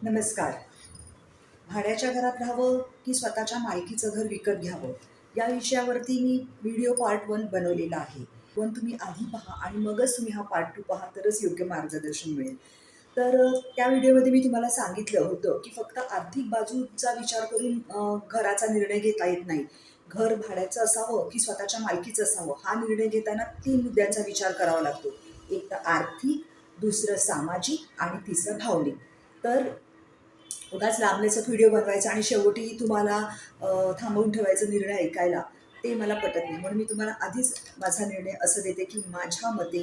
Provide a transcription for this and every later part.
नमस्कार. भाड्याच्या घरात राहावं की स्वतःच्या मालकीचं घर विकत घ्यावं या विषयावरती मी व्हिडिओ पार्ट 1 बनवलेला आहे. पण तुम्ही आधी पहा आणि मगच तुम्ही हा पार्ट 2 पहा तरच योग्य मार्गदर्शन मिळेल. त्या व्हिडिओमध्ये मी तुम्हाला सांगितलं होतं की फक्त आर्थिक बाजूचा विचार करून घराचा निर्णय घेता येत नाही. घर भाड्याचं असावं की स्वतःच्या मालकीचं असावं हा निर्णय घेताना 3 मुद्द्यांचा विचार करावा लागतो. एक तर आर्थिक, दुसरं सामाजिक आणि तिसरं भावनिक. तर उगाच लांबलचक व्हिडिओ बनवायचा आणि शेवटी तुम्हाला थांबवून ठेवायचा निर्णय ऐकायला, ते मला पटत नाही. म्हणून मी तुम्हाला आधीच माझा निर्णय असं देते की माझ्या मते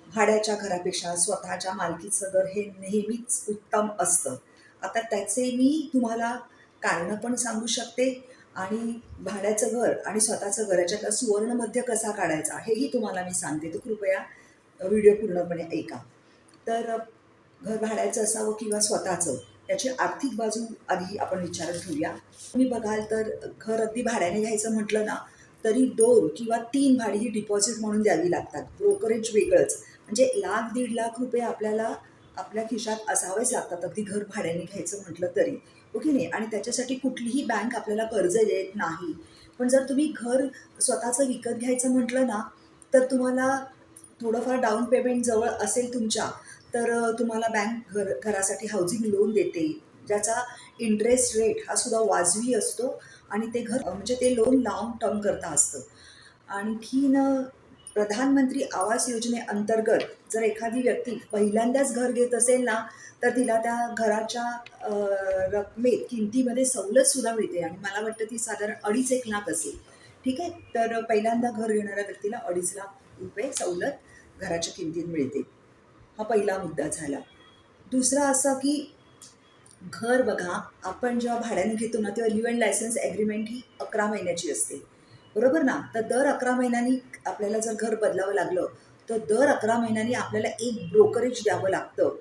भाड्याच्या घरापेक्षा स्वतःच्या मालकीचं घर हे नेहमीच उत्तम असतं. आता त्याचे मी तुम्हाला कारणं पण सांगू शकते आणि भाड्याचं घर आणि स्वतःचं घर याच्यातला सुवर्णमध्य कसा काढायचा हेही तुम्हाला मी सांगते. तर कृपया व्हिडिओ पूर्णपणे ऐका. तर घर भाड्याचं असावं किंवा स्वतःचं याची आर्थिक बाजू आधी आपण विचारात घेऊया. तुम्ही बघाल तर घर अगदी भाड्याने घ्यायचं म्हटलं ना तरी 2 किंवा 3 भाडी ही डिपॉझिट म्हणून द्यावी लागतात. ब्रोकरेज वेगळंच. म्हणजे लाख, दीड लाख रुपये आपल्याला आपल्या खिशात असावेच लागतात अगदी घर भाड्याने घ्यायचं म्हटलं तरी. हो की नाही? आणि त्याच्यासाठी कुठलीही बँक आपल्याला कर्ज देत नाही. पण जर तुम्ही घर स्वतःचं विकत घ्यायचं म्हटलं ना तर तुम्हाला थोडंफार डाउन पेमेंट जवळ असेल तुमच्या, तर तुम्हाला बँक घरासाठी हाऊसिंग लोन देते, ज्याचा इंटरेस्ट रेट हा सुद्धा वाजवी असतो आणि ते घर म्हणजे ते लोन लाँग टर्म करता असतं. आणखीन प्रधानमंत्री आवास योजनेअंतर्गत जर एखादी व्यक्ती पहिल्यांदाच घर घेत असेल ना, तर तिला त्या घराच्या रकमेत, किमतीमध्ये सवलतसुद्धा मिळते आणि मला वाटतं ती साधारण 2.5-1 लाख असेल. ठीक आहे? तर पहिल्यांदा घर घेणाऱ्या व्यक्तीला 2.5 लाख रुपये सवलत घराच्या किमतीत मिळते. हा पहिला मुद्दा झाला. दुसरा असा की घर बघा, आपण जेव्हा भाड्याने घेतो ना, तेव्हा लिव्ह अँड लायसन्स ॲग्रीमेंट ही 11 महिन्याची असते. बरोबर ना? तर दर 11 महिन्यांनी आपल्याला जर घर बदलावं लागलं, तर दर 11 महिन्यांनी आपल्याला एक ब्रोकरेज द्यावं लागतं.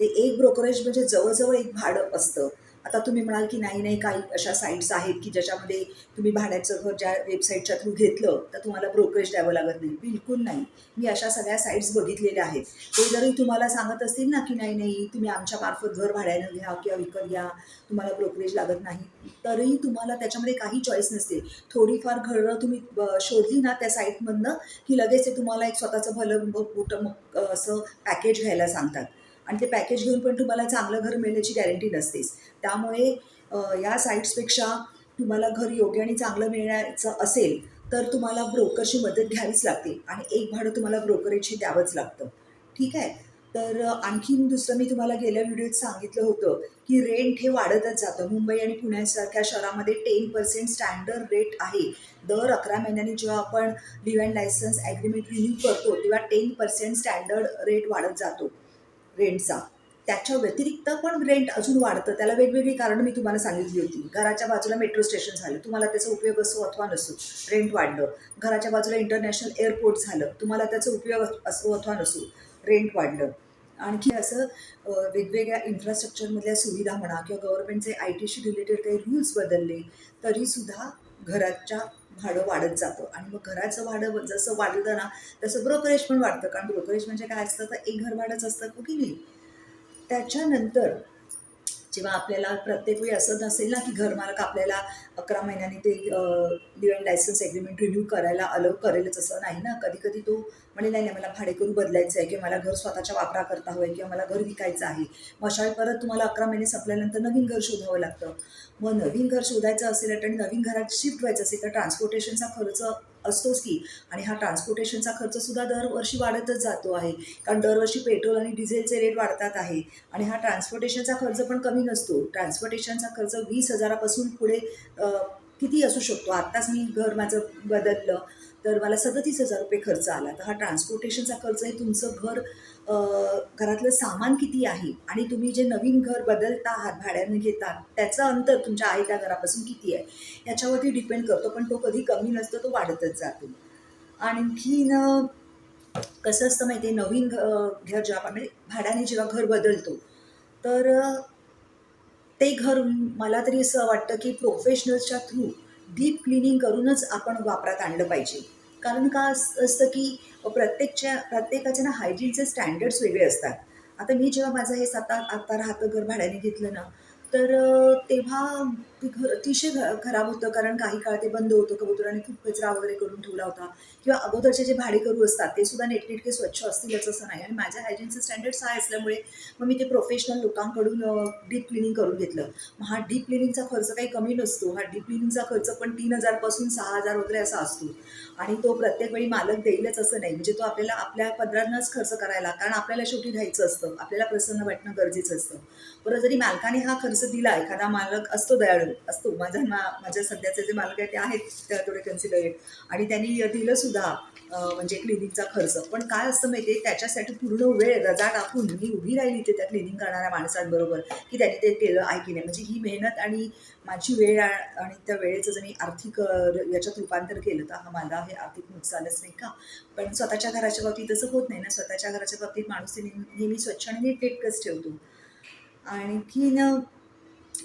ते एक ब्रोकरेज म्हणजे जवळ एक भाडं असतं. आता तुम्ही म्हणाल की नाही, नाही, काही अशा साईट्स आहेत की ज्याच्यामध्ये तुम्ही भाड्याचं घर ज्या वेबसाईटच्या थ्रू घेतलं, तर तुम्हाला ब्रोकरेज द्यावं लागत नाही. बिलकुल नाही. मी अशा सगळ्या साईट्स बघितलेल्या आहेत. ते जरी तुम्हाला सांगत असतील ना की नाही, नाही, तुम्ही आमच्यामार्फत घर भाड्यानं घ्या किंवा विकत घ्या, तुम्हाला ब्रोकरेज लागत नाही, तरीही तुम्हाला त्याच्यामध्ये काही चॉईस नसते. थोडीफार घरं तुम्ही शोधली ना त्या साईटमधनं, की लगेच ते तुम्हाला एक स्वतःचं भलं मोठं असं पॅकेज घ्यायला सांगतात आणि ते पॅकेज घेऊन पण तुम्हाला चांगलं घर मिळण्याची गॅरंटी नसतेच. त्यामुळे या साईट्सपेक्षा तुम्हाला घर योग्य आणि चांगलं मिळण्याचं असेल, तर तुम्हाला ब्रोकरची मदत घ्यावीच लागते आणि एक भाडं तुम्हाला ब्रोकरेजही द्यावंच लागतं. ठीक आहे? तर आणखीन दुसरं मी तुम्हाला गेल्या व्हिडिओत सांगितलं होतं, की रेंट हे वाढतच जातं. मुंबई आणि पुण्यासारख्या शहरामध्ये 10% स्टँडर्ड रेट आहे. दर 11 महिन्यांनी जेव्हा आपण leave and licence agreement renew करतो, तेव्हा 10% स्टँडर्ड रेट वाढत जातो रेंटचा. त्याच्या व्यतिरिक्त पण रेंट अजून वाढतं. त्याला वेगवेगळी कारणं मी तुम्हाला सांगितली होती. घराच्या बाजूला मेट्रो स्टेशन झालं, तुम्हाला त्याचा उपयोग असो अथवा नसो, रेंट वाढलं. घराच्या बाजूला इंटरनॅशनल एअरपोर्ट झालं, तुम्हाला त्याचा उपयोग असो अथवा नसो, रेंट वाढलं. आणखी असं वेगवेगळ्या इन्फ्रास्ट्रक्चरमधल्या सुविधा म्हणा किंवा गव्हर्नमेंटचे IT शी रिलेटेड काही रूल्स बदलले, तरीसुद्धा घराच्या भाडं वाढत जातं आणि मग घराचं भाडं जसं वाढतं ना, तसं ब्रोकरेज पण वाढतं. कारण ब्रोकरेज म्हणजे काय असतं, तर एक घर भाडंच असतं, हो की नाही? त्याच्यानंतर जेव्हा आपल्याला प्रत्येक वेळी असं नसेल ना, की घरमालक आपल्याला 11 महिन्यांनी ते leave and licence agreement renew करायला अलाऊ करेलच असं नाही ना. कधी-कधी तो म्हणे, "नाही, नाही, मला भाडेकरू बदलायचं आहे किंवा मला घर स्वतःच्या वापराकरता हवं आहे किंवा मला घर विकायचं आहे." मग अशा वेळी परत तुम्हाला 11 महिने संपल्यानंतर नवीन घर शोधावं लागतं. मग नवीन घर शोधायचं असेल आणि नवीन घरात शिफ्ट व्हायचं असेल, तर ट्रान्सपोर्टेशनचा खर्च असतोच की आणि हा ट्रान्सपोर्टेशनचा खर्चसुद्धा दरवर्षी वाढतच जातो आहे. कारण दरवर्षी पेट्रोल आणि डिझेलचे रेट वाढतात आहे आणि हा ट्रान्सपोर्टेशनचा खर्च पण कमी नसतो. ट्रान्सपोर्टेशनचा खर्च 20,000 पासून पुढे किती असू शकतो. आत्ताच मी घर माझं बदललं, तर मला ₹37,000 खर्च आला. तर हा ट्रान्सपोर्टेशनचा खर्च आहे. तुमचं घर घरातलं सामान किती आहे आणि तुम्ही जे नवीन घर बदलता आहात, भाड्याने घेता, त्याचं अंतर तुमच्या आहे त्या घरापासून किती आहे, याच्यावरती डिपेंड करतो. पण तो कधी कमी नसतो, तो वाढतच जातो. आणखीन कसं असतं माहिती आहे, नवीन घर जेव्हा आपण म्हणजे भाड्याने जेव्हा घर बदलतो, तर ते घर मला तरी असं वाटतं की प्रोफेशनल्सच्या थ्रू डीप क्लिनिंग करूनच आपण वापरात आणलं पाहिजे. कारण का असतं की प्रत्येकाचे ना हायजीनचे स्टँडर्ड्स वेगळे असतात. आता मी जेव्हा माझं हे आता राहतं घर भाड्याने घेतलं ना, तर तेव्हा ते घर अतिशय खराब होतं, कारण काही काळ ते बंद होतं. कबुतराने खूप कचरा वगैरे करून ठेवला होता किंवा अगोदरचे जे भाडेकरू असतात ते सुद्धा नीटनेटके स्वच्छ असतीलच असं नाही. आणि माझ्या हायजीनचे स्टँडर्ड्स हाय असल्यामुळे मग मी ते प्रोफेशनल लोकांकडून डीप क्लिनिंग करून घेतलं. मग हा डीप क्लिनिंगचा खर्च काही कमी नसतो. हा डीप क्लिनिंगचा खर्च पण 3,000 पासून 6,000 वगैरे असा असतो. आणि तो प्रत्येक वेळी मालक देईलच असं नाही. म्हणजे तो आपल्याला आपल्या पदरातनंच खर्च करायला, कारण आपल्याला शेवटी राहायचं असतं. आपल्याला प्रसन्न वाटणं गरजेचं असतं. बरं, जरी मालकाने हा खर्च दिला, एखादा मालक असतो दयाळू असतो. माझ्या सध्याचे जे मालक आहेत ते आहेत त्या थोडे कन्सिडरेट, आणि त्यांनी दिलं सुद्धा म्हणजे क्लिनिकचा खर्च. पण काय असतं माहिती आहे, त्याच्यासाठी पूर्ण वेळ रजा टाकून मी उभी राहिली इथे त्या क्लिनिंग करणाऱ्या माणसांबरोबर, की त्यांनी ते केलं आहे की नाही. म्हणजे ही मेहनत आणि माझी वेळ आणि त्या वेळेचं जर मी आर्थिक याच्यात रूपांतर केलं तर हा मला हे आर्थिक नुकसानच नाही का. पण स्वतःच्या घराच्या बाबतीत तसं होत नाही ना. स्वतःच्या घराच्या बाबतीत माणूस ते नेहमी स्वच्छ आणि नीटनेटकंच ठेवतो. आणखीन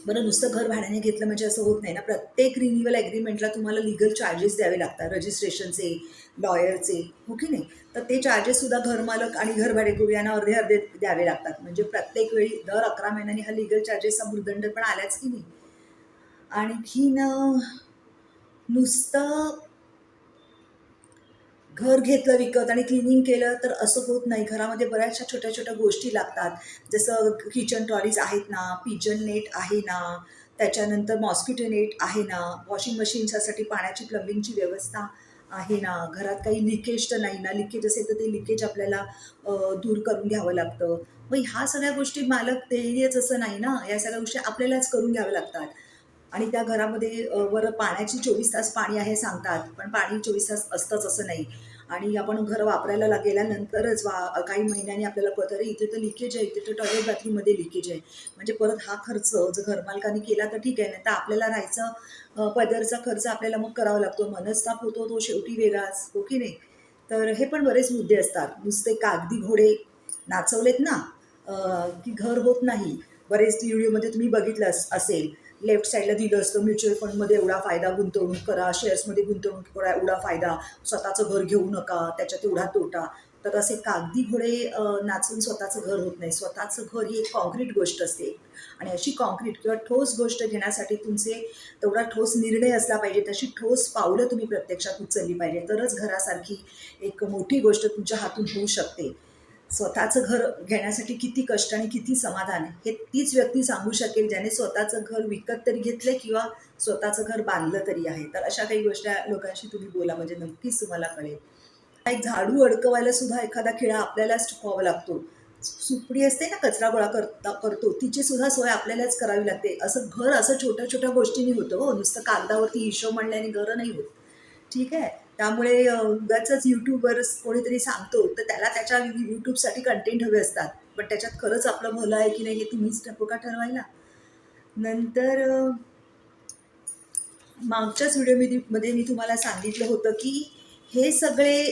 बरं, नुसतं घर भाड्याने घेतलं म्हणजे असं होत नाही ना. प्रत्येक रिन्युअल ॲग्रीमेंटला तुम्हाला लीगल चार्जेस द्यावे लागतात, रजिस्ट्रेशनचे, लॉयरचे, हो की नाही. तर ते चार्जेससुद्धा घरमालक आणि घर भाडेकरू यांना अर्धे अर्धे द्यावे लागतात. म्हणजे प्रत्येक वेळी दर 11 महिन्यांनी हा लीगल चार्जेसचा भुर्दंड पण आलाच की नाही. आणखीन नुसतं घर घेतलं विकत आणि क्लिनिंग केलं तर असं होत नाही. घरामध्ये बऱ्याचशा छोट्या छोट्या गोष्टी लागतात. जसं किचन ट्रॉलीज आहेत ना, पिजन नेट आहे ना, त्याच्यानंतर मॉस्किटो नेट आहे ना, वॉशिंग मशीनच्यासाठी पाण्याची प्लंबिंगची व्यवस्था आहे ना, घरात काही लिकेज तर नाही ना. लिकेज असेल तर ते लिकेज आपल्याला दूर करून घ्यावं लागतं. मग ह्या सगळ्या गोष्टी मालक देईलच असं नाही ना. या सगळ्या गोष्टी आपल्यालाच करून घ्याव्या लागतात. आणि त्या घरामध्ये बरं, पाण्याची 24 तास पाणी आहे सांगतात, पण पाणी 24 तास असतंच असं नाही. आणि आपण घर वापरायला गेल्यानंतरच काही महिन्यांनी आपल्याला कळतं, अरे इथे तर लिकेज आहे, इथे तर टॉयलेट बाथरूममध्ये लिकेज आहे. म्हणजे परत हा खर्च जर घरमालकाने केला तर ठीक आहे, नाही तर आपल्याला राहायचा पदरचा खर्च आपल्याला मग करावा लागतो. मनस्ताप होतो तो शेवटी वेगळाच, हो की नाही. तर हे पण बरेच मुद्दे असतात. नुसते कागदी घोडे नाचवलेत ना की घर होत नाही. बरेच व्हिडिओमध्ये तुम्ही बघितलं असेल, लेफ्ट साईडला दिलं असतं, म्युच्युअल फंडमध्ये एवढा फायदा, गुंतवणूक करा, शेअर्समध्ये गुंतवणूक करा, एवढा फायदा, स्वतःचं घर घेऊ नका, त्याच्यात एवढा तोटा. तर असे कागदी घोडे नाचून स्वतःचं घर होत नाही. स्वतःचं घर ही एक कॉन्क्रीट गोष्ट असते, आणि अशी कॉन्क्रीट किंवा ठोस गोष्ट घेण्यासाठी तुमचे तेवढा ठोस निर्णय असला पाहिजे, तशी ठोस पावलं तुम्ही प्रत्यक्षात उचलली पाहिजे, तरच घरासारखी एक मोठी गोष्ट तुमच्या हातून होऊ शकते. स्वतःचं घर घेण्यासाठी किती कष्ट आणि किती समाधान आहे, हे तीच व्यक्ती सांगू शकेल ज्याने स्वतःचं घर विकत तरी घेतलंय किंवा स्वतःचं घर बांधलं तरी आहे. तर अशा काही गोष्टी लोकांशी तुम्ही बोला, म्हणजे नक्कीच तुम्हाला कळेल. एक झाडू अडकवायला सुद्धा एखादा खिळा आपल्यालाच ठोकावा लागतो. सुपडी असते ना, कचरा गोळा करतो, तिची सुद्धा सोय आपल्यालाच करावी लागते. असं घर असं छोट्या छोट्या गोष्टींनी होतं हो. नुसतं कागदावरती हिशोब म्हणल्याने घरं नाही होत. ठीक आहे. त्यामुळे उगाचच यूट्यूबवर कोणीतरी सांगतो तर त्याला त्याच्या यूट्यूबसाठी कंटेंट हवे असतात, पण त्याच्यात खरंच आपलं भलं आहे की नाही हे तुम्हीच नको का ठरवायला. नंतर मागच्याच व्हिडिओ मध्ये मी तुम्हाला सांगितलं होतं की हे सगळे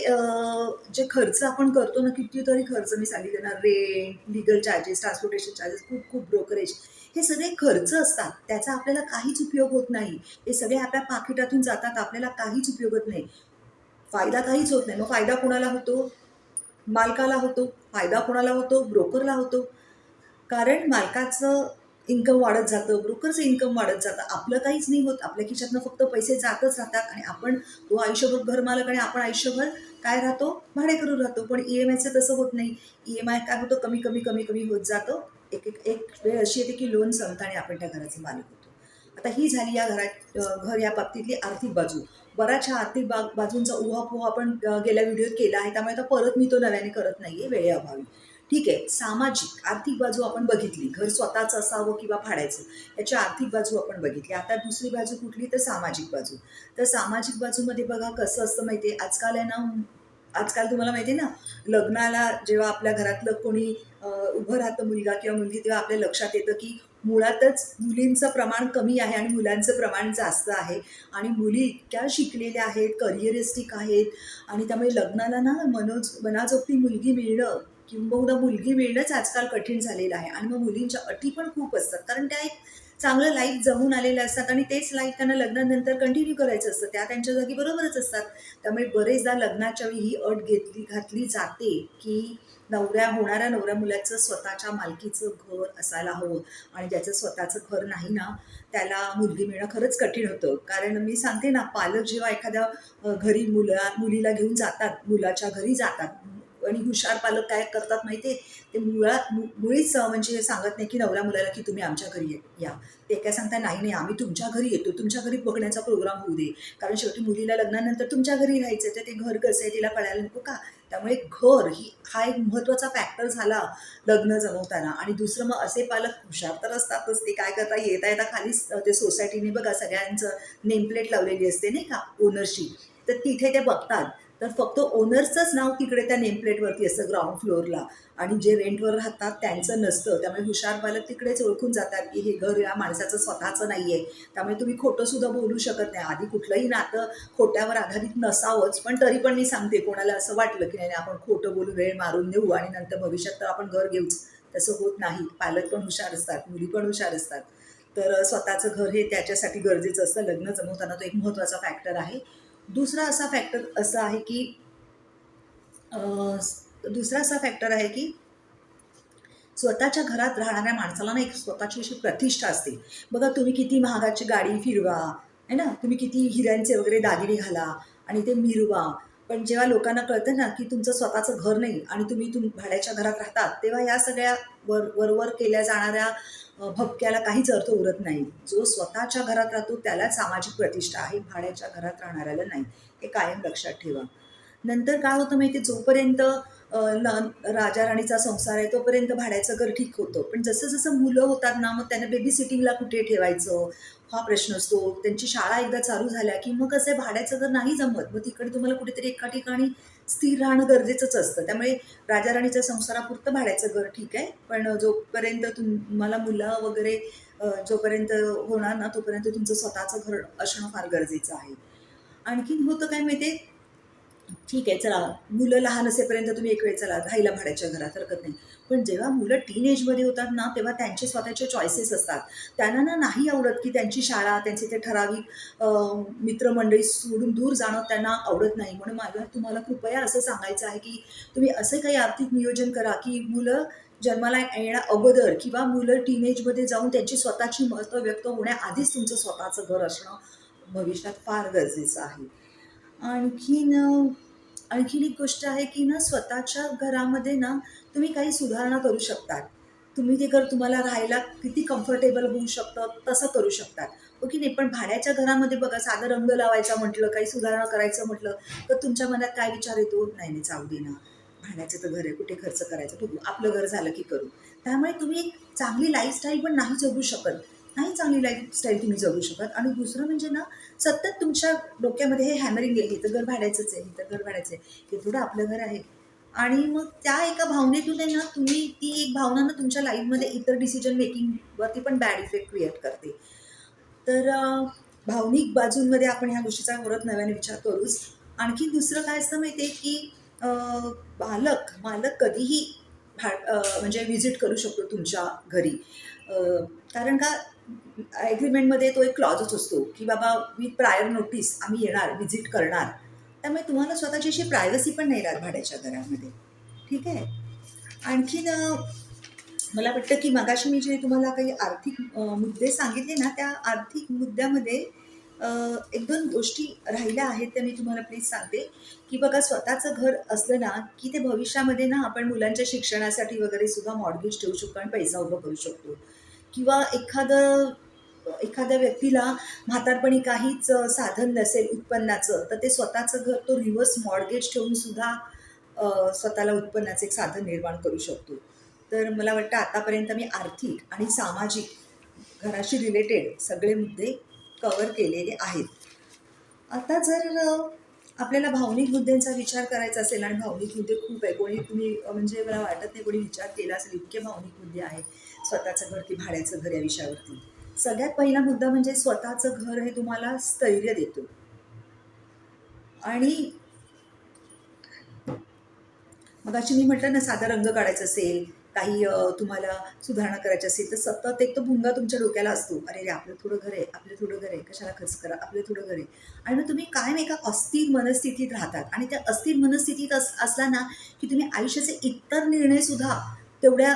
जे खर्च आपण करतो ना, कितीतरी खर्च मी सांगितले ना, rent, legal charges, transportation charges, खूप खूप ब्रोकरेज, हे सगळे खर्च असतात. त्याचा आपल्याला काहीच उपयोग होत नाही. हे सगळे आपल्या पाकिटातून जातात, आपल्याला काहीच उपयोग होत नाही. फायदा काहीच होत नाही. मग फायदा कोणाला होतो? मालकाला होतो. फायदा कोणाला होतो? ब्रोकरला होतो. कारण मालकाचं इन्कम वाढत जातं, ब्रोकरचं इन्कम वाढत जातं. आपलं काहीच नाही होत. आपल्या खिशातनं फक्त पैसे जातच राहतात, आणि आपण तो आयुष्यभर घरमालक आणि आपण आयुष्यभर काय राहतो? भाडेकरू राहतो. पण EMIचं तसं होत नाही. EMI काय होतं? कमी कमी कमी कमी होत जातं. एक वेळ अशी येते की लोन संपतं आणि आपण त्या घराचे मालक होतो. आता ही झाली या घर या बाबतीतली आर्थिक बाजू. बऱ्याचशा आर्थिक बाजूंचा उहापोह आपण गेल्या व्हिडिओत केला आहे, त्यामुळे आता परत मी तो नव्याने करत नाहीये वेळेअभावी. ठीक आहे. सामाजिक आर्थिक बाजू आपण बघितली, घर स्वतःचं असावं किंवा भाड्याचं, याची आर्थिक बाजू आपण बघितली. आता दुसरी बाजू कुठली? तर सामाजिक बाजू. तर सामाजिक बाजूमध्ये बघा कसं असतं माहितीये, आजकाल आहे ना, आजकाल तुम्हाला माहिती आहे ना, लग्नाला जेव्हा आपल्या घरातलं कोणी उभं राहतं, मुलगा किंवा मुलगी, तेव्हा आपल्या लक्षात येतं की मुळातच मुलींचं प्रमाण कमी आहे आणि मुलांचं प्रमाण जास्त आहे. आणि मुली इतक्या शिकलेल्या आहेत, करिअरिस्टिक आहेत, आणि त्यामुळे लग्नाला ना मनाजोगती मुलगी मिळणं किंबहुना मुलगी मिळणंच आजकाल कठीण झालेलं आहे. आणि मग मुलींच्या अटी पण खूप असतात, कारण त्या एक चांगलं लाईफ जगून आलेल्या असतात आणि तेच लाईफ त्यांना लग्नानंतर कंटिन्यू करायचं असतं. त्या त्यांच्या जागी बरोबरच असतात. त्यामुळे बरेचदा लग्नाच्या वेळी ही अट घातली जाते की होणाऱ्या नवऱ्या मुलाचं स्वतःच्या मालकीचं घर असायला हवं. आणि ज्याचं स्वतःचं घर नाही ना, त्याला मुलगी मिळणं खरंच कठीण होतं. कारण मी सांगते ना, पालक जेव्हा एखाद्या घरी मुलीला घेऊन जातात, मुलाच्या घरी जातात, आणि हुशार पालक काय करतात माहितीये, ते मुळीच म्हणजे सांगत नाही की नवऱ्या मुलाला की तुम्ही आमच्या घरी या. ते काय सांगता, नाही नाही, आम्ही तुमच्या घरी येतो, तुमच्या घरी बघण्याचा प्रोग्राम होऊ दे. कारण शेवटी मुलीला लग्नानंतर तुमच्या घरी राहायचं, तर ते घर कसं आहे तिला कळायला नको का? त्यामुळे घर हा एक महत्त्वाचा फॅक्टर झाला लग्न जमवताना. आणि दुसरं, मग असे पालक हुशार तर असतातच, ते काय करता, येता येता खाली ते सोसायटीने बघा सगळ्यांचं नेमप्लेट लावलेली असते नाही का, ओनरची. तर तिथे ते बघतात, तर फक्त ओनर्सचंच नाव तिकडे त्या नेमप्लेटवरती असतं ग्राउंड फ्लोअरला, आणि जे रेंटवर राहतात त्यांचं नसतं. त्यामुळे हुशार पालक तिकडेच ओळखून जातात की हे घर या माणसाचं स्वतःचं नाही आहे. त्यामुळे तुम्ही खोटं सुद्धा बोलू शकत नाही. आधी कुठलंही नातं खोट्यावर आधारित नसावंच, पण तरी पण मी सांगते, कोणाला असं वाटलं की नाही आपण खोटं बोलून वेळ मारून देऊ आणि नंतर भविष्यात तर आपण घर घेऊच, तसं होत नाही. पालक पण हुशार असतात, मुली पण हुशार असतात. तर स्वतःचं घर हे त्याच्यासाठी गरजेचं असतं. लग्न जमवताना तो एक महत्त्वाचा फॅक्टर आहे. दुसरा असा फॅक्टर असा आहे की दुसरा असा फॅक्टर आहे की स्वतःच्या घरात राहणाऱ्या माणसाला ना एक स्वतःची अशी प्रतिष्ठा असते. बघा, तुम्ही किती महागाची गाडी फिरवा, है ना, तुम्ही किती हिऱ्यांचे वगैरे दागिने घाला आणि ते मिरवा, पण जेव्हा लोकांना कळतं ना की तुमचं स्वतःचं घर नाही आणि तुम्ही भाड्याच्या घरात राहतात, तेव्हा या सगळ्या वरवर केल्या जाणाऱ्या भपक्याला काहीच अर्थ उरत नाही. जो स्वतःच्या घरात राहतो त्यालाच सामाजिक प्रतिष्ठा आहे, भाड्याच्या घरात राहणाऱ्याला नाही. हे कायम लक्षात ठेवा. नंतर काय होतं माहिती, जोपर्यंत राजा राणीचा संसार आहे तोपर्यंत भाड्याचं घर ठीक होतं. पण जसं जसं मुलं होतात ना, मग त्यांना बेबी सिटिंगला कुठे ठेवायचं हा प्रश्न असतो. त्यांची शाळा एकदा चालू झाल्या की मग कसं आहे, भाड्याचं घर नाही जमत, मग तिकडे तुम्हाला कुठेतरी एका ठिकाणी स्थिर राहणं गरजेचंच असतं. त्यामुळे राजा राणीच्या संसारापुरतं भाड्याचं घर ठीक आहे, पण जोपर्यंत तुम्हाला मुलं वगैरे जोपर्यंत होणार ना, तोपर्यंत तुमचं स्वतःचं घर असणं फार गरजेचं आहे. आणखीन होतं काय माहिती, ठीक आहे, चला, मुलं लहान असेपर्यंत तुम्ही एक वेळ चला राहायला भाड्याच्या घरात हरकत नाही. पण जेव्हा मुलं टीनेजमध्ये होतात ना, तेव्हा त्यांचे स्वतःचे चॉईसेस असतात. त्यांना ना नाही आवडत की त्यांची शाळा, त्यांचे ते ठराविक मित्रमंडळी सोडून दूर जाणं त्यांना आवडत नाही. म्हणून मला तुम्हाला कृपया असं सांगायचं आहे की तुम्ही असे काही आर्थिक नियोजन करा की मुलं जन्माला येण्या अगोदर किंवा मुलं टीनेजमध्ये जाऊन त्यांची स्वतःची मतं व्यक्त होण्याआधीच तुमचं स्वतःचं घर असणं भविष्यात फार गरजेचं आहे. आणखीन आणखीन एक गोष्ट आहे की ना, स्वतःच्या घरामध्ये ना तुम्ही काही सुधारणा करू शकतात. तुम्ही ते घर तुम्हाला राहायला किती कम्फर्टेबल होऊ शकतं तसं करू शकतात, हो की नाही. पण भाड्याच्या घरामध्ये बघा, साधं रंग लावायचा म्हटलं, काही सुधारणा करायचं म्हटलं, तर तुमच्या मनात काय विचार येतो, नाही नाही जाऊ दे ना, भाड्याचं तर घर आहे, कुठे खर्च करायचं, बघू आपलं घर झालं की करू. त्यामुळे तुम्ही एक चांगली लाईफस्टाईल पण नाही जगू शकत. नाही चांगली लाईफस्टाईल तुम्ही जगू शकत. आणि दुसरं म्हणजे ना, सतत तुमच्या डोक्यामध्ये हे हॅमरिंग आहे, हे तर घर भाड्याचंच आहे, हे तर घर भाड्याचं आहे, हे थोडं आपलं घर आहे. आणि मग त्या एका भावनेतून आहे ना, ती एक भावना ना तुमच्या लाईफमध्ये इतर डिसिजन मेकिंगवरती पण बॅड इफेक्ट क्रिएट करते. तर भावनिक बाजूंमध्ये आपण ह्या गोष्टीचा परत नव्याने विचार करूच. आणखी दुसरं काय असतं माहिती आहे की मालक कधीही म्हणजे व्हिजिट करू शकतो तुमच्या घरी. अ, कारण का, ॲग्रीमेंटमध्ये तो एक क्लॉजच असतो की बाबा विथ प्रायर नोटीस आम्ही येणार, व्हिजिट करणार. त्यामुळे तुम्हाला स्वतःची अशी प्रायव्हसी पण नाही राहत भाड्याच्या घरामध्ये. ठीक आहे. आणखीन मला वाटतं की मगाशी मी जे तुम्हाला काही आर्थिक मुद्दे सांगितले ना, त्या आर्थिक मुद्द्यामध्ये अ, एक दोन गोष्टी राहिल्या आहेत, त्या मी तुम्हाला प्लीज सांगते. की बघा, स्वतःचं घर असलं ना की ते भविष्यामध्ये ना आपण मुलांच्या शिक्षणासाठी वगैरे सुद्धा मॉर्गेज ठेवू शकतो आणि पैसा उभा करू शकतो. किंवा एखाद्या व्यक्तीला म्हातारपणी काहीच साधन नसेल उत्पन्नाचं, तर ते स्वतःचं घर तो रिव्हर्स मॉर्गेज ठेवून सुद्धा स्वतःला उत्पन्नाचं एक साधन निर्माण करू शकतो. तर मला वाटतं आतापर्यंत मी आर्थिक आणि सामाजिक घराशी रिलेटेड सगळे मुद्दे कव्हर केलेले आहेत. आता जर आपल्याला भावनिक मुद्द्यांचा विचार करायचा असेल, आणि भावनिक मुद्दे खूप आहे, तुम्ही म्हणजे मला वाटत नाही कोणी विचार केला असेल, इतके भावनिक मुद्दे आहेत स्वतःचं घर की भाड्याचं घर या विषयावरती. सगळ्यात पहिला मुद्दा म्हणजे स्वतःचं घर हे तुम्हाला स्थैर्य देतो. आणि मगाशी मी म्हटलं ना, साधा रंग काढायचा असेल काही तुम्हाला सुधारणा करायची असेल तर सतत एक तो भुंगा तुमच्या डोक्याला असतो, अरे रे आपलं थोडं घर आहे, आपलं थोडं घर आहे, कशाला खर्च करा, आपलं थोडं घर आहे. आणि मग तुम्ही कायम एका अस्थिर मनस्थितीत राहतात आणि त्या अस्थिर मनस्थितीत असला ना की तुम्ही आयुष्याचे इतर निर्णयसुद्धा तेवढ्या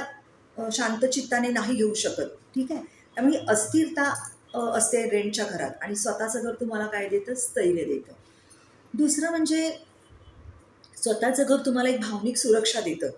शांत चित्ताने नाही घेऊ शकत. ठीक आहे. त्यामुळे अस्थिरता असते रेंटच्या घरात आणि स्वतःचं घर तुम्हाला काय देतं, स्थैर्य देतं. दुसरं म्हणजे स्वतःचं घर तुम्हाला एक भावनिक सुरक्षा देतं.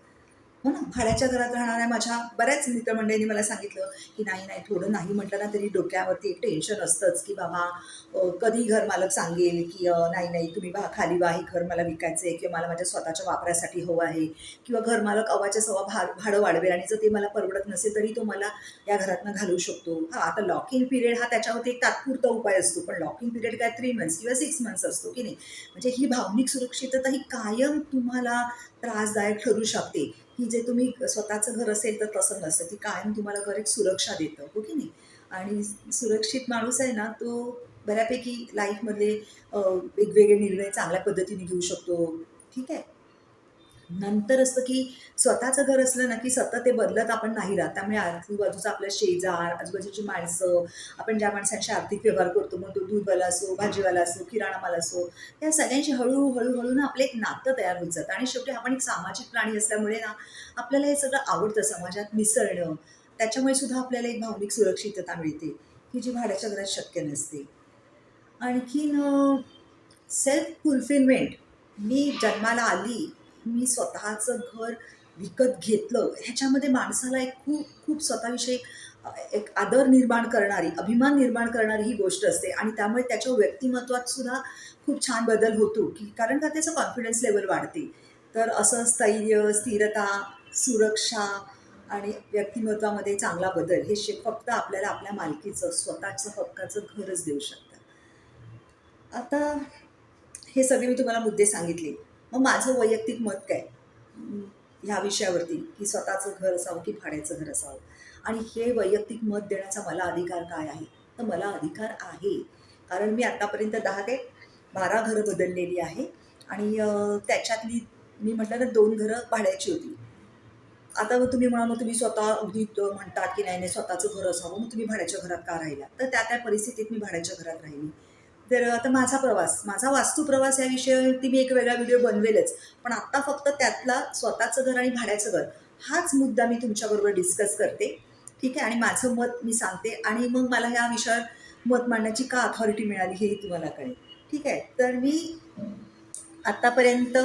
हो ना, भाड्याच्या घरात राहणाऱ्या माझ्या बऱ्याच मित्रमंडळींनी मला सांगितलं की नाही नाही थोडं नाही म्हटलं ना तरी डोक्यावरती एक टेन्शन असतंच की बाबा कधी घर मालक सांगेल की नाही नाही तुम्ही खाली बा, हे घर मला विकायचं आहे किंवा मला माझ्या स्वतःच्या वापरासाठी हवं आहे, किंवा घर मालक अव्वाच्या सव्वा भाडं वाढवेल आणि जर ते मला परवडत नसेल तरी तो मला या घरातनं घालवू शकतो. हा, आता लॉक इन पिरियड हा त्याच्यावरती एक तात्पुरता उपाय असतो, पण लॉक इन पिरियड काय 3 मंथ्स किंवा 6 मंथ्स असतो की नाही. म्हणजे ही भावनिक सुरक्षितता ही कायम तुम्हाला त्रासदायक ठरू शकते, की जे तुम्ही स्वतःचं घर असेल तर तसं नसतं. ती कायम तुम्हाला घर एक सुरक्षा देतं, हो की नाही. आणि सुरक्षित माणूस आहे ना तो बऱ्यापैकी लाईफमधले वेगवेगळे निर्णय चांगल्या पद्धतीने घेऊ शकतो. ठीक आहे. नंतर असतं की स्वतःचं घर असलं ना की सतत ते बदलत आपण नाही राहत. त्यामुळे आजूबाजूचा आपला शेजार, आजूबाजूची माणसं, आपण ज्या माणसांशी आर्थिक व्यवहार करतो, मग तो दूधवाला असो, भाजीवाला असो, किराणा माल असो, त्या सगळ्यांशी हळूहळू ना आपलं एक नातं तयार होत जातं. आणि शेवटी आपण एक सामाजिक प्राणी असल्यामुळे ना आपल्याला हे सगळं आवडतं, समाजात मिसळणं. त्याच्यामुळे सुद्धा आपल्याला एक भावनिक सुरक्षितता मिळते, की जी भाड्याच्या घरात शक्य नसते. आणखीन सेल्फ फुलफिलमेंट. मी जन्माला आली, मी स्वतःचं घर विकत घेतलं, ह्याच्यामध्ये माणसाला एक खूप खूप स्वतःविषयी एक आदर निर्माण करणारी, अभिमान निर्माण करणारी ही गोष्ट असते आणि त्यामुळे त्याच्या व्यक्तिमत्वात सुद्धा खूप छान बदल होतो, की कारण का त्याचं कॉन्फिडन्स लेवल वाढते. तर असं स्थैर्य, स्थिरता, सुरक्षा आणि व्यक्तिमत्वामध्ये चांगला बदल हे फक्त आपल्याला आपल्या मालकीचं स्वतःचं हक्काचं घरच देऊ शकतं. आता हे सगळे मी तुम्हाला मुद्दे सांगितले. मग माझं वैयक्तिक मत काय ह्या विषयावरती, की स्वतःचं घर असावं की भाड्याचं घर असावं, आणि हे वैयक्तिक मत देण्याचा मला अधिकार काय आहे? तर मला अधिकार आहे, कारण मी आत्तापर्यंत 10 ते 12 घरं बदललेली आहे. आणि त्याच्यातली मी म्हटलं ना 2 घरं भाड्याची होती. आता मग तुम्ही मग तुम्ही स्वतः अगदी म्हणतात की नाही नाही स्वतःचं घर असावं, मग तुम्ही भाड्याच्या घरात का राहिला? तर त्या त्या परिस्थितीत मी भाड्याच्या घरात राहिली. तर आता माझा वास्तू प्रवास या विषयावरती मी एक वेगळा व्हिडिओ बनवेलच. पण आत्ता फक्त त्यातला स्वतःचं घर आणि भाड्याचं घर हाच मुद्दा मी तुमच्याबरोबर डिस्कस करते. ठीक आहे. आणि माझं मत मी सांगते आणि मग मला ह्या विषयावर मत मांडण्याची का अथॉरिटी मिळाली हेही तुम्हाला कळेल. ठीक आहे. तर मी आत्तापर्यंत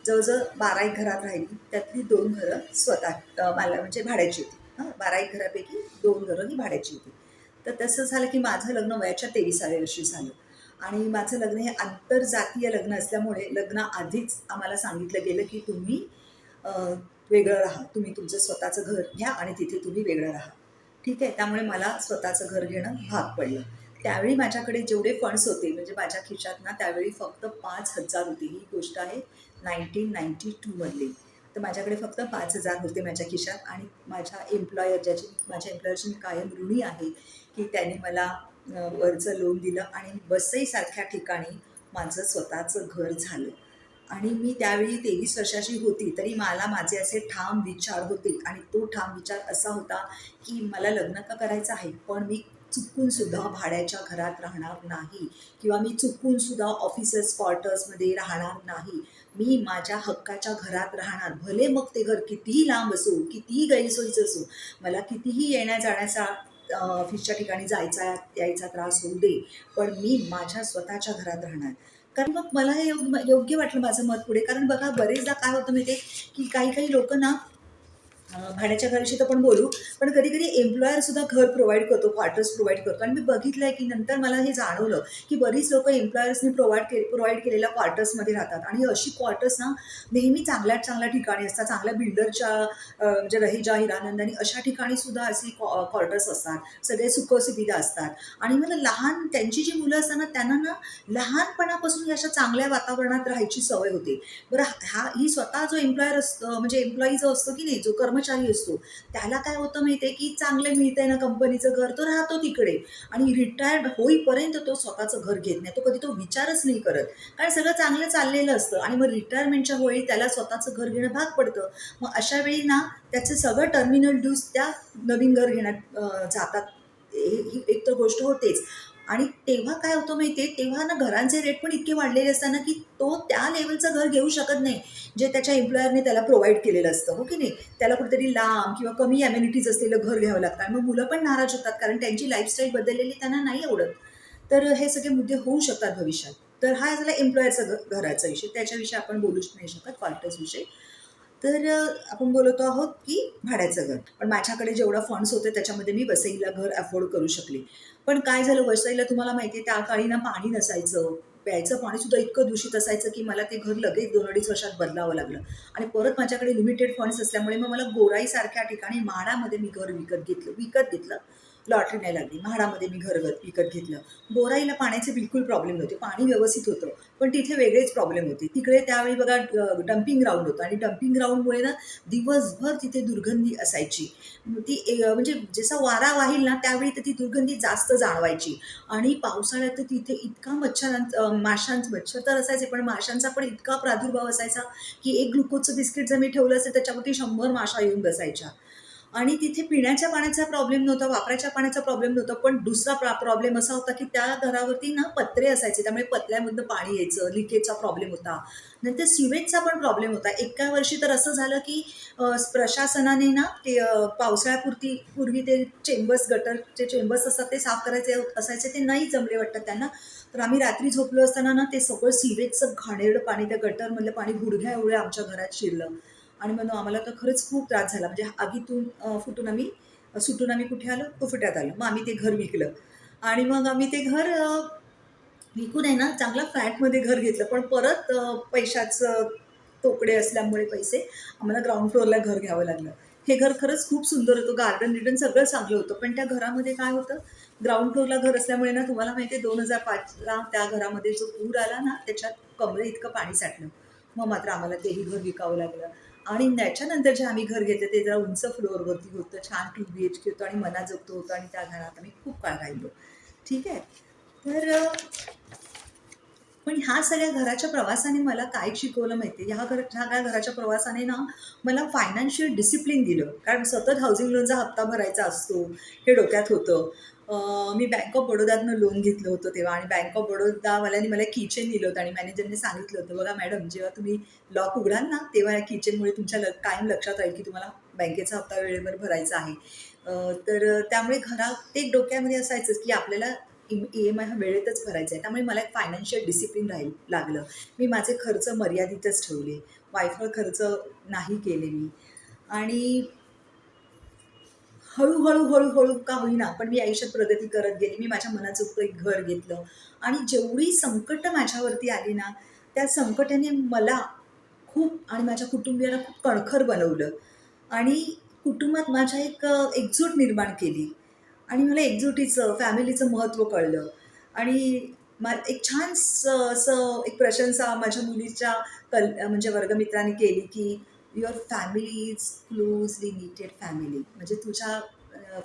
जवळजवं 12 एक घरात राहिली. त्यातली 2 घरं मला म्हणजे भाड्याची होती. हां, 12 एक घरापैकी 2 घरं ही भाड्याची होती. तर तसं झालं की माझं लग्न वयाच्या 23व्या वर्षी झालं. आणि माझं लग्न हे आंतरजातीय लग्न असल्यामुळे लग्नाआधीच आम्हाला सांगितलं गेलं की तुम्ही अ, वेगळं राहा. तुम्ही तुमचं स्वतःचं घर घ्या आणि तिथे तुम्ही वेगळं राहा. ठीक आहे. त्यामुळे मला स्वतःचं घर घेणं भाग पडलं. त्यावेळी माझ्याकडे जेवढे फंड्स होते म्हणजे माझ्या खिशात ना त्यावेळी फक्त 5,000 होते. ही गोष्ट आहे 1992 मधली. तर माझ्याकडे फक्त 5,000 होते माझ्या खिशात आणि माझ्या एम्प्लॉयरची मी कायम ऋणी आहे, की त्याने मला वरचं लोन दिलं आणि वसईसारख्या ठिकाणी माझं स्वतःचं घर झालं. आणि मी त्यावेळी 23 वर्षाची होती, तरी मला माझे असे ठाम विचार होते आणि तो ठाम विचार असा होता, की मला लग्न का करायचं आहे, पण मी चुकूनसुद्धा भाड्याच्या घरात राहणार नाही किंवा मी चुकूनसुद्धा ऑफिसर्स क्वार्टर्समध्ये राहणार नाही. मी माझ्या हक्काच्या घरात राहणार. भले मग ते घर कितीही लांब असो, कितीही गैरसोयीचं असो, मला कितीही येण्या-जाण्याचा ऑफिसच्या ठिकाणी जायचा यायचा त्रास होऊ दे, पण मी माझ्या स्वतःच्या घरात राहणार. कारण मग मला हे योग्य वाटलं माझं मत पुढे. कारण बघा बरेचदा काय होतं माहिती आहे, की काही लोकं ना भाड्याच्या घराशी तर पण बोलू, पण कधी-कधी एम्प्लॉयर सुद्धा घर प्रोव्हाईड करतो, क्वार्टर्स प्रोव्हाईड करतो. आणि मी बघितलं आहे, की नंतर मला हे जाणवलं, की बरीच लोकं एम्प्लॉयर्सनी प्रोव्हाईड केलेल्या क्वार्टर्समध्ये राहतात आणि अशी क्वार्टर्स ना नेहमी चांगल्या ठिकाणी असतात. चांगल्या बिल्डरच्या म्हणजे रहिजा, हिरानंदानी अशा ठिकाणी सुद्धा अशी क्वार्टर्स असतात. सगळे सुखसुविधा असतात. आणि मला त्यांची जी मुलं असतात ना, त्यांना ना लहानपणापासून अशा चांगल्या वातावरणात राहायची सवय होती. बरं ही स्वतः जो एम्प्लॉयर असतो म्हणजे एम्प्लॉई जो असतो की नाही, जो कर्मचारी असतो त्याला काय होतं माहिती आहे की चांगलं मिळतंय ना कंपनीचं घर, तो राहतो तिकडे आणि रिटायर्ड होईपर्यंत तो स्वतःचं घर घेत नाही, तो कधी तो विचारच नाही करत, कारण सगळं चांगलं चाललेलं असतं आणि मग रिटायरमेंटच्या वेळी त्याला स्वतःचं घर घेणं भाग पडतं. मग अशा वेळी ना त्याचे सगळं टर्मिनल ड्यूज त्या नवीन घर घेण्यात जातात. ही एक तर गोष्ट होतेच. आणि तेव्हा काय होतं माहितीये, तेव्हा ना घरांचे रेट पण इतके वाढलेले असताना की तो त्या लेवलचं घर घेऊ शकत नाही जे त्याच्या एम्प्लॉयरने त्याला प्रोव्हाइड केलेलं असतं, हो की नाही. त्याला कुठेतरी लांब किंवा कमी अम्युनिटीज असलेलं घर घ्यावं लागतं आणि मग मुलं पण नाराज होतात कारण त्यांची लाईफस्टाईल बदललेली त्यांना नाही आवडत. तर हे सगळे मुद्दे होऊ शकतात भविष्यात. तर हा झाला एम्प्लॉयरचा घराचा विषय, त्याच्याविषयी आपण बोलूच नाही शकत, क्वार्टर्स विषयी. तर आपण बोलतो आहोत की भाड्याचं घर. पण माझ्याकडे जेवढा फंड्स होते त्याच्यामध्ये मी वसईला घर अफोर्ड करू शकले. पण काय झालं, वसईला तुम्हाला माहिती आहे त्या काळी ना पाणी नसायचं. प्यायचं पाणी सुद्धा इतकं दूषित असायचं की मला ते घर लगेच 2-2.5 वर्षात बदलावं लागलं. आणि परत माझ्याकडे लिमिटेड फंड्स असल्यामुळे मग मला गोराईसारख्या ठिकाणी म्हाडामध्ये मी घर विकत घेतलं. लॉटरी नाही लागली. म्हाडामध्ये मी घर विकत घेतलं. गोराईला पाण्याचे बिलकुल प्रॉब्लेम नव्हते. पाणी व्यवस्थित होतं. पण तिथे वेगळेच प्रॉब्लेम होते. तिकडे त्यावेळी बघा डम्पिंग ग्राउंड होतं आणि डम्पिंग ग्राउंडमुळे ना दिवसभर तिथे दुर्गंधी असायची. ती म्हणजे जसा वारा वाहील ना त्यावेळी तर ती दुर्गंधी जास्त जाणवायची. आणि पावसाळ्यात तर तिथे इतका मच्छर तर असायचे, पण माशांचा पण इतका प्रादुर्भाव असायचा की एक ग्लुकोजचं बिस्किट जर मी ठेवलं असेल त्याच्यावरती 100 माशा येऊन बसायच्या. आणि तिथे पिण्याच्या पाण्याचा प्रॉब्लेम नव्हता, वापराच्या पाण्याचा प्रॉब्लेम नव्हता. पण दुसरा प्रॉब्लेम असा होता की त्या घरावरती ना पत्रे असायचे, त्यामुळे पत्र्यामधनं पाणी यायचं, लिकेजचा प्रॉब्लेम होता. नंतर सिवेजचा पण प्रॉब्लेम होता. एका वर्षी तर असं झालं की प्रशासनाने ना ते पूर्वी ते गटरचे चेंबर्स असतात ते साफ करायचे असायचे, ते नाही जमले वाटतं त्यांना. तर आम्ही रात्री झोपलो असताना ना ते सगळं सिवेजचं घाणेरडं पाणी, त्या गटरमधलं पाणी गुडघ्या एवढे आमच्या घरात शिरलं. आणि मग आम्हाला तर खरंच खूप त्रास झाला. म्हणजे आगीतून सुटून आम्ही कुठे आलो, कुफट्यात आलो. मग आम्ही ते घर विकलं आणि मग आम्ही ते घर विकून आहे ना चांगला फ्लॅटमध्ये घर घेतलं. पण परत पैशाचं तोकडे असल्यामुळे पैसे आम्हाला ग्राउंड फ्लोअरला घर घ्यावं लागलं. हे घर खरंच खूप सुंदर होतं, गार्डन रिटर्न सगळं चांगलं होतं. पण त्या घरामध्ये काय होतं, ग्राउंड फ्लोअरला घर असल्यामुळे ना तुम्हाला माहिती आहे 2005ला त्या घरामध्ये जो पूर आला ना त्याच्यात कमरे इतकं पाणी साठलं. मग मात्र आम्हाला तेही घर विकावं लागलं. आणि त्याच्यानंतर जे आम्ही घर घेतलं ते जरा उंच फ्लोअरवरती होतं, छान 2 BHK होतं आणि मनाजोगतं होतं आणि त्या घरात आम्ही खूप काळ राहिलो. ठीक आहे. तर पण ह्या सगळ्या घराच्या प्रवासाने मला काय शिकवलं माहिती आहे, ह्या घराच्या प्रवासाने ना मला फायनान्शियल डिसिप्लिन दिलं. कारण सतत हाऊसिंग लोनचा हप्ता भरायचा असतो, हे डोक्यात होतं. मी बँक ऑफ बडोदातनं लोन घेतलं होतं तेव्हा आणि बँक ऑफ बडोदावाल्यांनी मला किचेन दिलं होतं आणि मॅनेजरने सांगितलं होतं, बघा मॅडम, जेव्हा तुम्ही लॉक उघडाल ना तेव्हा या किचनमुळे तुमच्या कायम लक्षात राहील की तुम्हाला बँकेचा हप्ता वेळेवर भरायचा आहे. तर त्यामुळे घरात ते डोक्यामध्ये असायचंच की आपल्याला EMI हा वेळेतच भरायचा आहे. त्यामुळे मला एक फायनान्शियल डिसिप्लिन लागलं. मी माझे खर्च मर्यादितच ठेवले. वायफळ खर्च नाही केले मी. आणि हळू का होईना पण मी आयुष्यात प्रगती करत गेली. मी माझ्या मनाजोगतं एक घर घेतलं आणि जेवढी संकटं माझ्यावरती आली ना, त्या संकटाने मला खूप आणि माझ्या कुटुंबियाला खूप कणखर बनवलं आणि कुटुंबात माझ्या एकजूट निर्माण केली आणि मला एकजुटीचं, फॅमिलीचं महत्त्व कळलं आणि एक छान असं एक प्रशंसा माझ्या मुलीच्या म्हणजे वर्गमित्रांनी केली की your family is closely knitted family. म्हणजे तुझ्या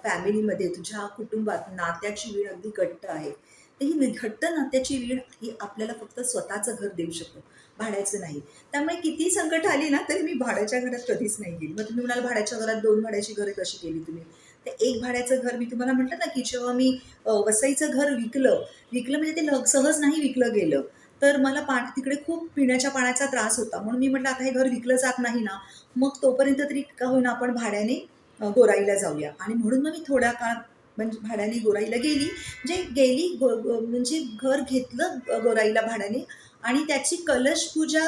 फॅमिलीमध्ये, तुझ्या कुटुंबात नात्याची वीण अगदी घट्ट आहे. तर ही घट्ट नात्याची वीण ही आपल्याला फक्त स्वतःचं घर देऊ शकतो, भाड्याचं नाही. त्यामुळे किती संकट आली ना तरी मी भाड्याच्या घरात कधीच नाही गेली. मग तुम्ही म्हणाल भाड्याच्या घरात 2 भाड्याची घरे कशी केली तुम्ही? तर एक भाड्याचं घर मी तुम्हाला म्हटलं ना की जेव्हा मी वसईचं घर विकलं म्हणजे ते सहज नाही विकलं गेलं. तर मला तिकडे खूप पिण्याच्या पाण्याचा त्रास होता. म्हणून मी म्हटलं आता हे घर विकलं जात नाही ना, मग तोपर्यंत तरी का होईना आपण भाड्याने गोराईला जाऊया. आणि म्हणून मग मी थोड्या काळ म्हणजे भाड्याने गोराईला गेली. म्हणजे घर घेतलं गोराईला भाड्याने आणि त्याची कलश पूजा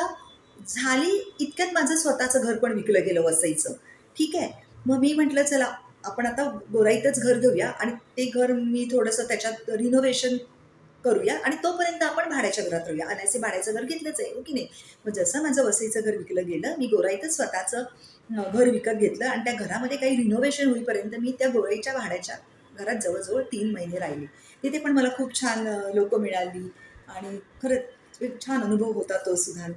झाली इतक्यात माझं स्वतःचं घर पण विकलं गेलं वसईचं. ठीक आहे. मग मी म्हटलं चला आपण आता गोराईतच घर घेऊया आणि ते घर मी थोडंसं त्याच्यात रिनोव्हेशन करूया आणि तोपर्यंत आपण भाड्याच्या घरात राहूया. अनायसे भाड्याचं घर घेतलंच आहे, हो की नाही. मग जसं माझं वसईचं घर विकलं गेलं, मी गोराईतच स्वतःचं घर विकत घेतलं आणि त्या घरामध्ये काही रिनोव्हेशन होईपर्यंत मी त्या गोराईच्या भाड्याच्या घरात जवळजवळ 3 महिने राहिली. तिथे पण मला खूप छान लोकं मिळाली आणि खरंच एक छान अनुभव होता तो सुद्धा.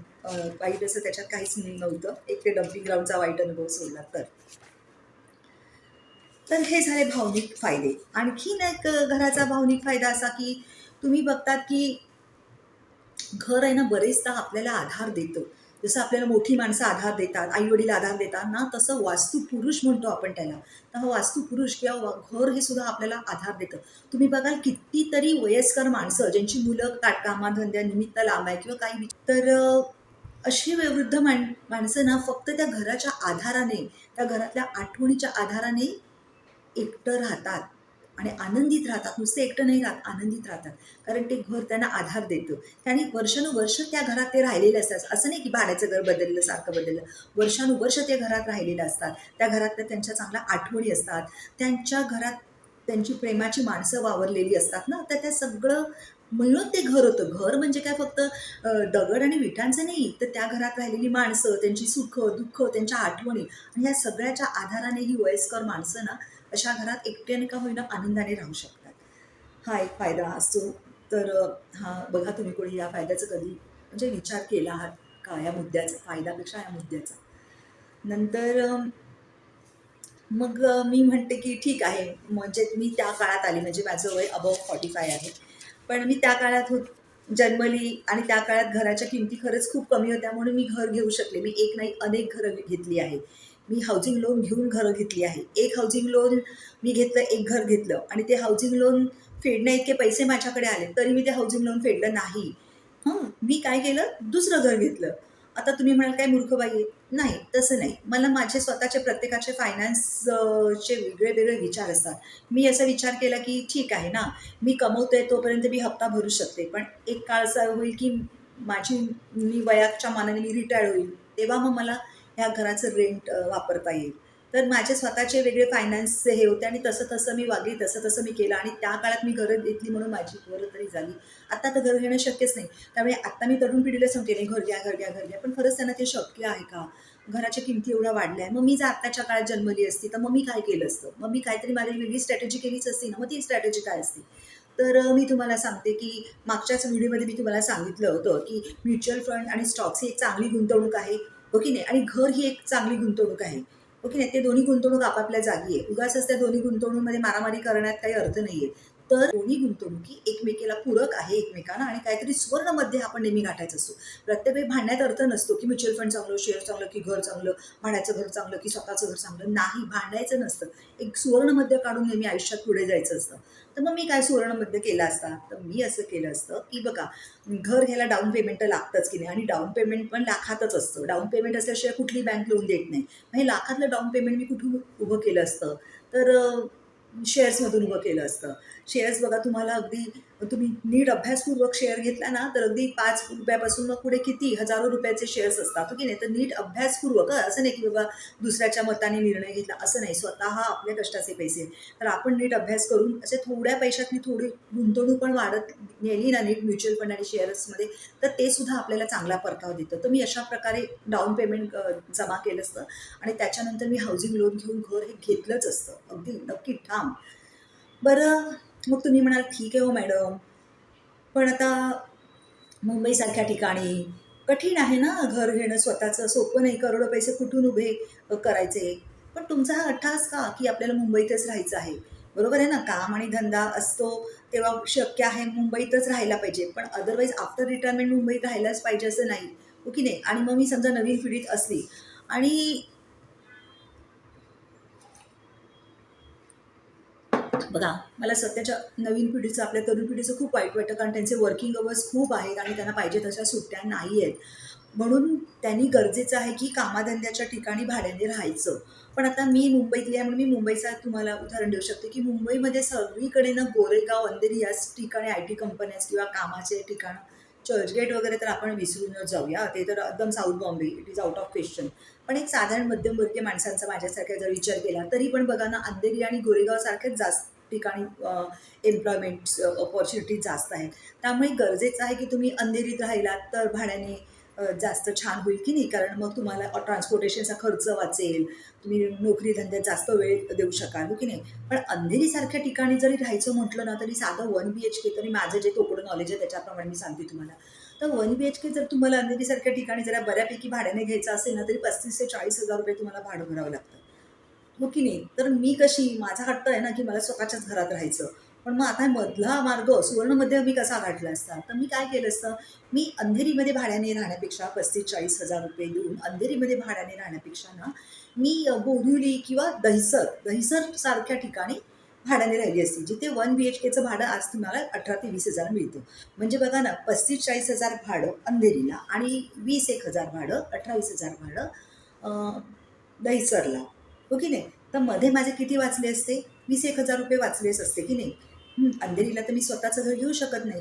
वाईट असं त्याच्यात काहीच नव्हतं. एक ते डम्पिंग ग्राउंडचा वाईट अनुभव सोडला तर. तर हे झाले भावनिक फायदे. आणखीन एक घराचा भावनिक फायदा असा की तुम्ही बघतात की घर आहे ना बरेचदा आपल्याला आधार देतं. जसं आपल्याला मोठी माणसं आधार देतात, आई-वडील आधार देतात ना, तसं वास्तुपुरुष म्हणतो आपण त्याला. तर हा वास्तुपुरुष किंवा घर हे सुद्धा आपल्याला आधार देतं. तुम्ही बघाल कितीतरी वयस्कर माणसं ज्यांची मुलं कामाधंद्यानिमित्त लांब आहे किंवा काही तर अशी वृद्ध माणसं ना फक्त त्या घराच्या आधाराने, त्या घरातल्या आठवणीच्या आधाराने एकटं राहतात आणि आनंदित राहतात. नुसते एकटं नाही राहत, आनंदित राहतात. कारण ते घर त्यांना आधार देतं. त्याने वर्षानुवर्ष त्या घरात ते राहिलेले असतात. असं नाही की भाड्याचं घर बदललं, सारखं बदललं. वर्षानुवर्ष ते घरात राहिलेले असतात. त्या घरातल्या त्यांच्या चांगल्या आठवणी असतात. त्यांच्या घरात त्यांची प्रेमाची माणसं वावरलेली असतात ना, तर ते सगळं मिळून ते घर होतं. घर म्हणजे काय फक्त दगड आणि विटांचं नाही, तर त्या घरात राहिलेली माणसं, त्यांची सुख, दुःख, त्यांच्या आठवणी आणि या सगळ्याच्या आधाराने ही वयस्कर माणसं ना अशा घरात एकट्याने का होईना आनंदाने राहू शकतात. हा एक फायदा असतो. तर हा बघा तुम्ही कोणी या फायद्याचा कधी म्हणजे विचार केला आहात का या मुद्द्याचा, फायद्यापेक्षा या मुद्द्याचा. नंतर मग मी म्हणते की ठीक आहे, म्हणजे मी त्या काळात आली, म्हणजे माझं वय अबव 45 आहे. पण मी त्या काळात जन्मली आणि त्या काळात घराच्या किमती खरंच खूप कमी होत्या म्हणून मी घर घेऊ शकले. मी एक नाही अनेक घरं घेतली आहे. मी हाऊसिंग लोन घेऊन घरं घेतली आहे. एक हाऊसिंग लोन मी घेतलं, एक घर घेतलं आणि ते हाऊसिंग लोन फेडण्याइतके पैसे माझ्याकडे आले, तरी मी ते हाऊसिंग लोन फेडलं नाही. मी काय केलं, दुसरं घर घेतलं. आता तुम्ही म्हणाल काय मूर्खबाई आहे? नाही, तसं नाही. मला माझे स्वतःचे प्रत्येकाचे फायनान्स चे वेगळे वेगळे विचार असतात. मी असा विचार केला की ठीक आहे ना, मी कमवते तोपर्यंत मी हप्ता भरू शकते. पण एक काळ असा होईल की मी वयाच्या मानाने मी रिटायर होईल. तेव्हा मग मला ह्या घराचं रेंट वापरता येईल. तर माझे स्वतःचे वेगळे फायनान्सचे हे होते आणि तसं तसं मी वागली, तसं तसं मी केलं आणि त्या काळात मी घरं घेतली म्हणून माझी घरं तरी झाली. आता तर घर घेणं शक्यच नाही. त्यामुळे आता मी तरुण पिढीला सांगते, नाही घर घ्या, घर घ्या, घर घ्या. पण खरंच त्यांना ते शक्य आहे का? घराच्या किमती एवढ्या वाढल्या आहे. मग मी जर आत्ताच्या काळात जन्मली असती, तर मग मी काय केलं असतं? मग मी काहीतरी माझी वेगळी स्ट्रॅटेजी केलीच असती ना. मग ती स्ट्रॅटेजी काय असते? तर मी तुम्हाला सांगते, की मागच्याच व्हिडिओमध्ये मी तुम्हाला सांगितलं होतं, की म्युच्युअल फंड आणि स्टॉक्स ही एक चांगली गुंतवणूक आहे, हो की नाही? आणि घर ही एक चांगली गुंतवणूक आहे, हो की नाही? ते दोन्ही गुंतवणूक आपापल्या जागी आहे. उगाचच त्या दोन्ही गुंतवणुकीमध्ये मारामारी करण्यात काही अर्थ नाहीये. तर दोन्ही गुंतवणुकी एकमेकीला पूरक आहे एकमेकांना आणि काहीतरी सुवर्णमध्ये आपण नेहमी गाठायचं असतो. प्रत्येक वेळी भांडण्यात अर्थ नसतो, की म्युच्युअल फंड चांगलं, शेअर चांगलं, की घर चांगलं, भाड्याचं घर चांगलं, की स्वतःचं घर चांगलं. नाही, भांडायचं नसतं. एक सुवर्णमध्य काढून नेहमी आयुष्यात पुढे जायचं असतं. तर मग मी काय सुवर्णमध्य केला असता? तर मी असं केलं असतं, की बघा घर घ्यायला डाऊन पेमेंट तर लागतंच की नाही आणि डाऊन पेमेंट पण लाखातच असतं. डाऊन पेमेंट असल्याशिवाय कुठली बँक लोन देत नाही. मग हे लाखातलं डाऊन पेमेंट मी कुठून उभं केलं असतं? तर शेअर्समधून उभं केलं असतं. शेअर्स बघा तुम्हाला अगदी तुम्ही नीट अभ्यासपूर्वक शेअर घेतला ना, तर अगदी ₹5 मग पुढे किती हजारो रुपयाचे शेअर्स असतात, हो की नाही? तर नीट अभ्यासपूर्वक असं नाही की बाबा दुसऱ्याच्या मताने निर्णय घेतला, असं नाही. स्वतः आपल्या कष्टाचे पैसे. तर आपण नीट अभ्यास करून असे थोड्या पैशातली थोडी गुंतवणूक पण वाढत नेली ना नीट म्युच्युअल फंड आणि शेअर्समध्ये, तर ते सुद्धा आपल्याला चांगला परतावा देतं. तर मी अशा प्रकारे डाऊन पेमेंट जमा केलं असतं आणि त्याच्यानंतर मी हाऊसिंग लोन घेऊन घर हे घेतलंच असतं. अगदी नक्की ठाम. बरं, मग तुम्ही म्हणाल, "ठीक आहे हो मॅडम, पण आता मुंबईसारख्या ठिकाणी कठीण आहे ना घर घेणं स्वतःचं, सोपं नाही. करोडो पैसे कुठून उभे करायचे?" पण तुमचा हा अट्टाहास का, की आपल्याला मुंबईतच राहायचं आहे? बरोबर आहे ना, काम आणि धंदा असतो तेव्हा शक्य आहे मुंबईतच राहायला पाहिजे. पण अदरवाईज आफ्टर रिटायरमेंट मुंबईत राहायलाच पाहिजे असं नाही, हो की नाही? आणि मग मी समजा नवीन पिढीत असली आणि बघा, मला सध्याच्या नवीन पिढीचं, आपल्या तरुण पिढीचं खूप वाईट वाटतं, कारण त्यांचे वर्किंग अवर्स खूप आहेत आणि त्यांना पाहिजे तशा सुट्ट्या नाही आहेत. म्हणून त्यांनी गरजेचं आहे की कामाधंद्याच्या ठिकाणी भाड्याने राहायचं. पण आता मी मुंबईतली आहे म्हणून मी मुंबईचं तुम्हाला उदाहरण देऊ शकते, की मुंबईमध्ये सगळीकडे ना गोरेगाव, अंधेरी याच ठिकाणी आय टी कंपन्याज किंवा कामाचे ठिकाण, चर्चगेट वगैरे तर आपण विसरूनच जाऊया. ते तर एकदम south Bombay, it is out of question. पण एक साधारण मध्यमवर्गीय माणसांचा माझ्यासारखा जर विचार केला, तरी पण बघा ना, अंधेरी आणि गोरेगावसारखेच जास्त ठिकाणी एम्प्लॉयमेंट अपॉर्च्युनिटीज जास्त आहेत. त्यामुळे गरजेचं आहे की तुम्ही अंधेरीत राहिलात तर भाड्याने जास्त छान होईल की नाही, कारण मग तुम्हाला ट्रान्सपोर्टेशनचा खर्च वाचेल, तुम्ही नोकरी धंद्यात जास्त वेळ देऊ शकाल, हो की नाही? पण अंधेरीसारख्या ठिकाणी जरी राहायचं म्हटलं ना, तरी साधं 1 BHK, तरी माझं जे थोडं नॉलेज आहे त्याच्याप्रमाणे मी सांगते तुम्हाला. तर 1 BHK जर तुम्हाला अंधेरीसारख्या ठिकाणी जरा बऱ्यापैकी भाड्याने घ्यायचं असेल ना, तरी 35,000 ते 40,000 रुपये तुम्हाला भाडं भरावं लागतं. हो की नाही? तर मी कशी, माझा हट्ट आहे ना की मला स्वतःच्याच घरात राहायचं. पण मग आता मधला मार्ग सुवर्णमध्य मी कसा गाठला असता? तर मी काय केलं असतं, मी अंधेरीमध्ये भाड्याने राहण्यापेक्षा 35,000-40,000 रुपये देऊन अंधेरीमध्ये भाड्याने राहण्यापेक्षा ना, मी बोरिवली किंवा दहिसर सारख्या ठिकाणी भाड्याने राहिली असती. जिथे 1 BHKचं भाडं आज तुम्हाला 18,000 ते 20,000 मिळतं. म्हणजे बघा ना, 35,000-40,000 भाडं अंधेरीला आणि 20,000-1,000 भाडं, 18,000-20,000 भाडं दहिसरला. हो की नाही? तर मध्ये माझे किती वाचले असते? 20,000-1,000 रुपये वाचलेच असते की नाही? अंधेरीला तर मी स्वतःचं घर घेऊ शकत नाही.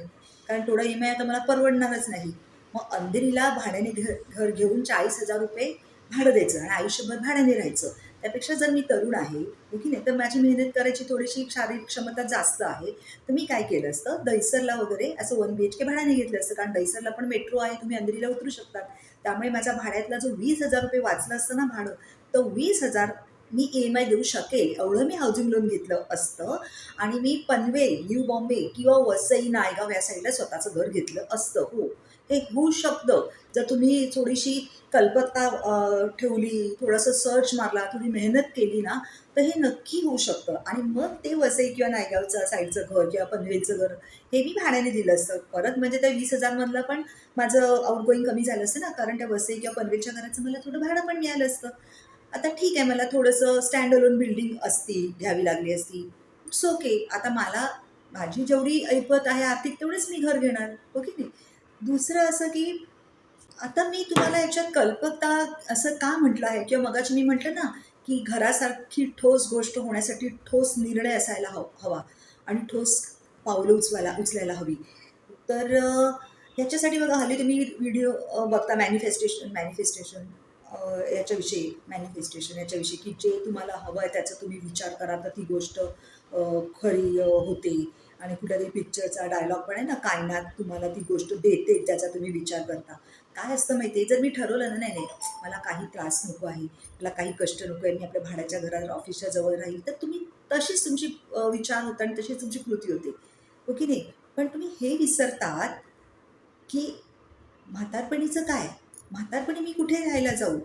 कारण तेवढा EMI आता मला परवडणारच नाही. मग अंधेरीला भाड्याने घर घेऊन 40,000 रुपये भाडं द्यायचं आणि आयुष्यभर भाड्याने राहायचं. त्यापेक्षा जर मी तरुण आहे, हो की नाही? तर माझी मेहनत करायची थोडीशी शारीरिक क्षमता जास्त आहे. तर मी काय केलं असतं, दहिसरला वगैरे असं 1 BHK भाड्याने घेतलं असतं. कारण दहिसरला पण मेट्रो आहे, तुम्ही अंधेरीला उतरू शकता. त्यामुळे माझ्या भाड्यातला जो 20,000 रुपये वाचला असतं ना भाडं, तर 20,000 मी EMI देऊ शकेल एवढं मी हाऊसिंग लोन घेतलं असतं आणि मी पनवेल, न्यू बॉम्बे किंवा वसई, नायगाव या साईडला स्वतःचं घर घेतलं असतं. हो, हे होऊ शकतं. जर तुम्ही थोडीशी कल्पकता ठेवली, थोडंसं सर्च मारला, थोडी मेहनत केली ना, तर हे नक्की होऊ शकतं. आणि मग ते वसई किंवा नायगावचं साईडचं घर किंवा पनवेलचं घर हे मी भाड्याने दिलं असतं. परत म्हणजे त्या 20,000 मधलं पण माझं आउटगोईंग कमी झालं असतं ना, कारण त्या वसई किंवा पनवेलच्या घराचं मला थोडं भाडं पण मिळालं असतं. आता ठीक आहे, मला थोडंसं स्टँड अलोन बिल्डिंग असती, घ्यावी लागली असती. It's okay. आता मला माझी जेवढी ऐपत आहे आर्थिक तेवढंच मी घर घेणार, हो की नाही? दुसरं असं की आता मी तुम्हाला याच्यात कल्पकता असं का म्हटलं आहे किंवा मगाशी मी म्हटलं ना, की घरासारखी ठोस गोष्ट होण्यासाठी ठोस निर्णय असायला हवा आणि ठोस पावलं उचलायला हवी. तर ह्याच्यासाठी बघा हल्ली तुम्ही व्हिडिओ बघता मॅनिफेस्टेशन याच्याविषयी की जे तुम्हाला हवं आहे त्याचा तुम्ही विचार करा तर ती गोष्ट खरी होते. आणि कुठल्यातरी पिक्चरचा डायलॉग पण आहे ना, कायनात तुम्हाला ती गोष्ट देते त्याचा तुम्ही विचार करता. काय असतं माहिती आहे, जर मी ठरवलं ना, नाही नाही मला काही त्रास नको आहे, मला काही कष्ट नको आहे, मी आपल्या भाड्याच्या घरात ऑफिसच्या जवळ राहील, तर तुम्ही तशीच तुमची विचार होता आणि तशीच तुमची कृती होते, हो की नाही? पण तुम्ही हे विसरतात की म्हातारपणीचं काय? म्हातारपणी मी कुठे राहायला जाऊ?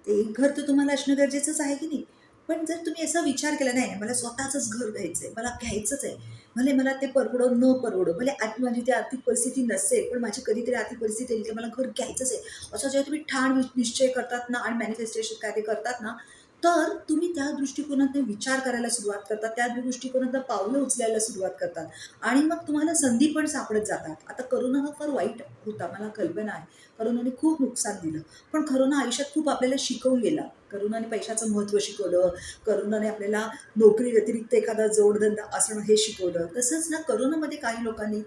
ते एक घर तर तुम्हाला असणं गरजेचंच आहे की नाही? पण जर तुम्ही असा विचार केला, नाही, नाही मला स्वतःचंच घर घ्यायचंय, मला घ्यायचंच आहे. भले मला ते परवडो न परवडो, भले माझी ती आर्थिक परिस्थिती नसेल, पण माझी कधीतरी आर्थिक परिस्थिती येईल, तर मला घर घ्यायचंच आहे. असं जेव्हा तुम्ही ठाण निश्चय करतात ना आणि मॅनिफेस्टेशन काय ते करतात ना, तर तुम्ही त्या दृष्टिकोनातून विचार करायला सुरुवात करतात, त्या दृष्टिकोनातून पावलं उचलायला सुरुवात करतात आणि मग तुम्हाला संधी पण सापडत जातात. आता करोना हा फार वाईट होता, मला कल्पना आहे. करोनाने खूप नुकसान दिलं. पण करोना आयुष्यात खूप आपल्याला शिकवून गेला. करोनाने पैशाचं महत्त्व शिकवलं, करोनाने आपल्याला नोकरी व्यतिरिक्त एखादा जोडधंदा असणं हे शिकवलं. तसंच ना करोनामध्ये काही लोकांनी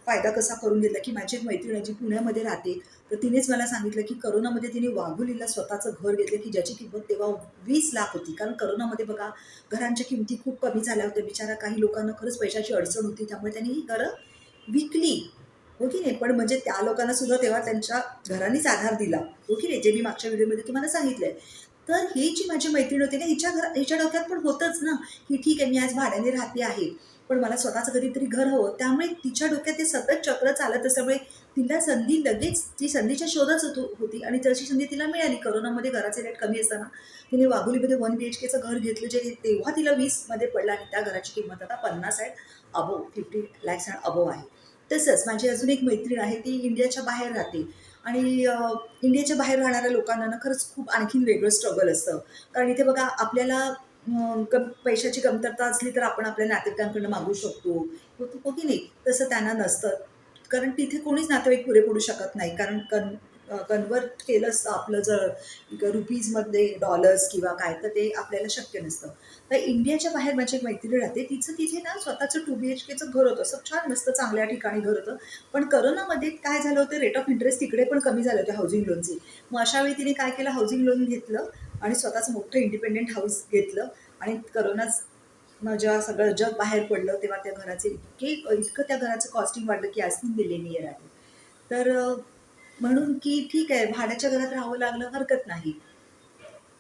फायदा कसा करून घेतला, की माझी एक मैत्रीण आहे जी पुण्यामध्ये राहते, तर तिनेच मला सांगितलं, की करोनामध्ये तिने वाघोलीला स्वतःचं घर घेतलं, की ज्याची किंमत तेव्हा 20,00,000 होती. कारण करोनामध्ये बघा घरांच्या किमती खूप कमी झाल्या होत्या. बिचारा काही लोकांना खरंच पैशाची अडचण होती. त्यामुळे त्यांनी ही घरं विकली. हो की नाही? पण म्हणजे त्या लोकांना सुद्धा तेव्हा त्यांच्या घरानेच आधार दिला. हो की नाही? जे मी मागच्या व्हिडिओमध्ये तुम्हाला सांगितलंय. तर ही जी माझी मैत्रीण होती ना, हिच्या डोक्यात पण होतंच ना, की ठीक आहे मी आज भाड्याने राहते आहे. पण मला स्वतःचं कधीतरी घर हवं. त्यामुळे तिच्या डोक्यात ते सतत चक्र चालत असल्यामुळे तिला संधी लगेच ती संधीच्या शोधात होती आणि तशी संधी तिला मिळाली. करोनामध्ये घराचे रेट कमी असताना तिने वाघोलीमध्ये 1 BHKचं घर घेतलं, जे तेव्हा तिला 20 मध्ये पडलं आणि त्या घराची किंमत आता 50 and above 50 lakhs and above आहे. तसंच माझी अजून एक मैत्रीण आहे, ती इंडियाच्या बाहेर राहते आणि इंडियाच्या बाहेर राहणाऱ्या लोकांना ना खरंच खूप आणखीन वेगळं स्ट्रगल असतं. कारण इथे बघा आपल्याला पैशाची कमतरता असली तर आपण आपल्या नातेवाईकांकडून मागू शकतो, हो की नाही? तसं त्यांना नसतं. कारण तिथे कोणीच नातेवाईक पुरे पडू शकत नाही. कारण कन्व्हर्ट केलं असतं आपलं जर रुपीजमध्ये डॉलर्स किंवा काय, तर ते आपल्याला शक्य नसतं. तर इंडियाच्या बाहेर माझी एक मैत्रीण राहते. तिचं तिथे ना स्वतःचं 2 BHKचं घर होतं. असं छान मस्त चांगल्या ठिकाणी घर होतं. पण करोनामध्ये काय झालं होतं, रेट ऑफ इंटरेस्ट तिकडे पण कमी झाले होते हाऊसिंग लोनचे. मग अशा वेळी तिने काय केलं, हाऊसिंग लोन घेतलं आणि स्वतःचं मोठं इंडिपेंडेंट हाऊस घेतलं आणि जेव्हा सगळं जग बाहेर पडलं तेव्हा त्या घराचे इतकं त्या घराचं कॉस्टिंग वाढलं की आज ती मिलेनियर आहे. तर म्हणून की ठीक आहे भाड्याच्या घरात राहावं लागलं हरकत नाही.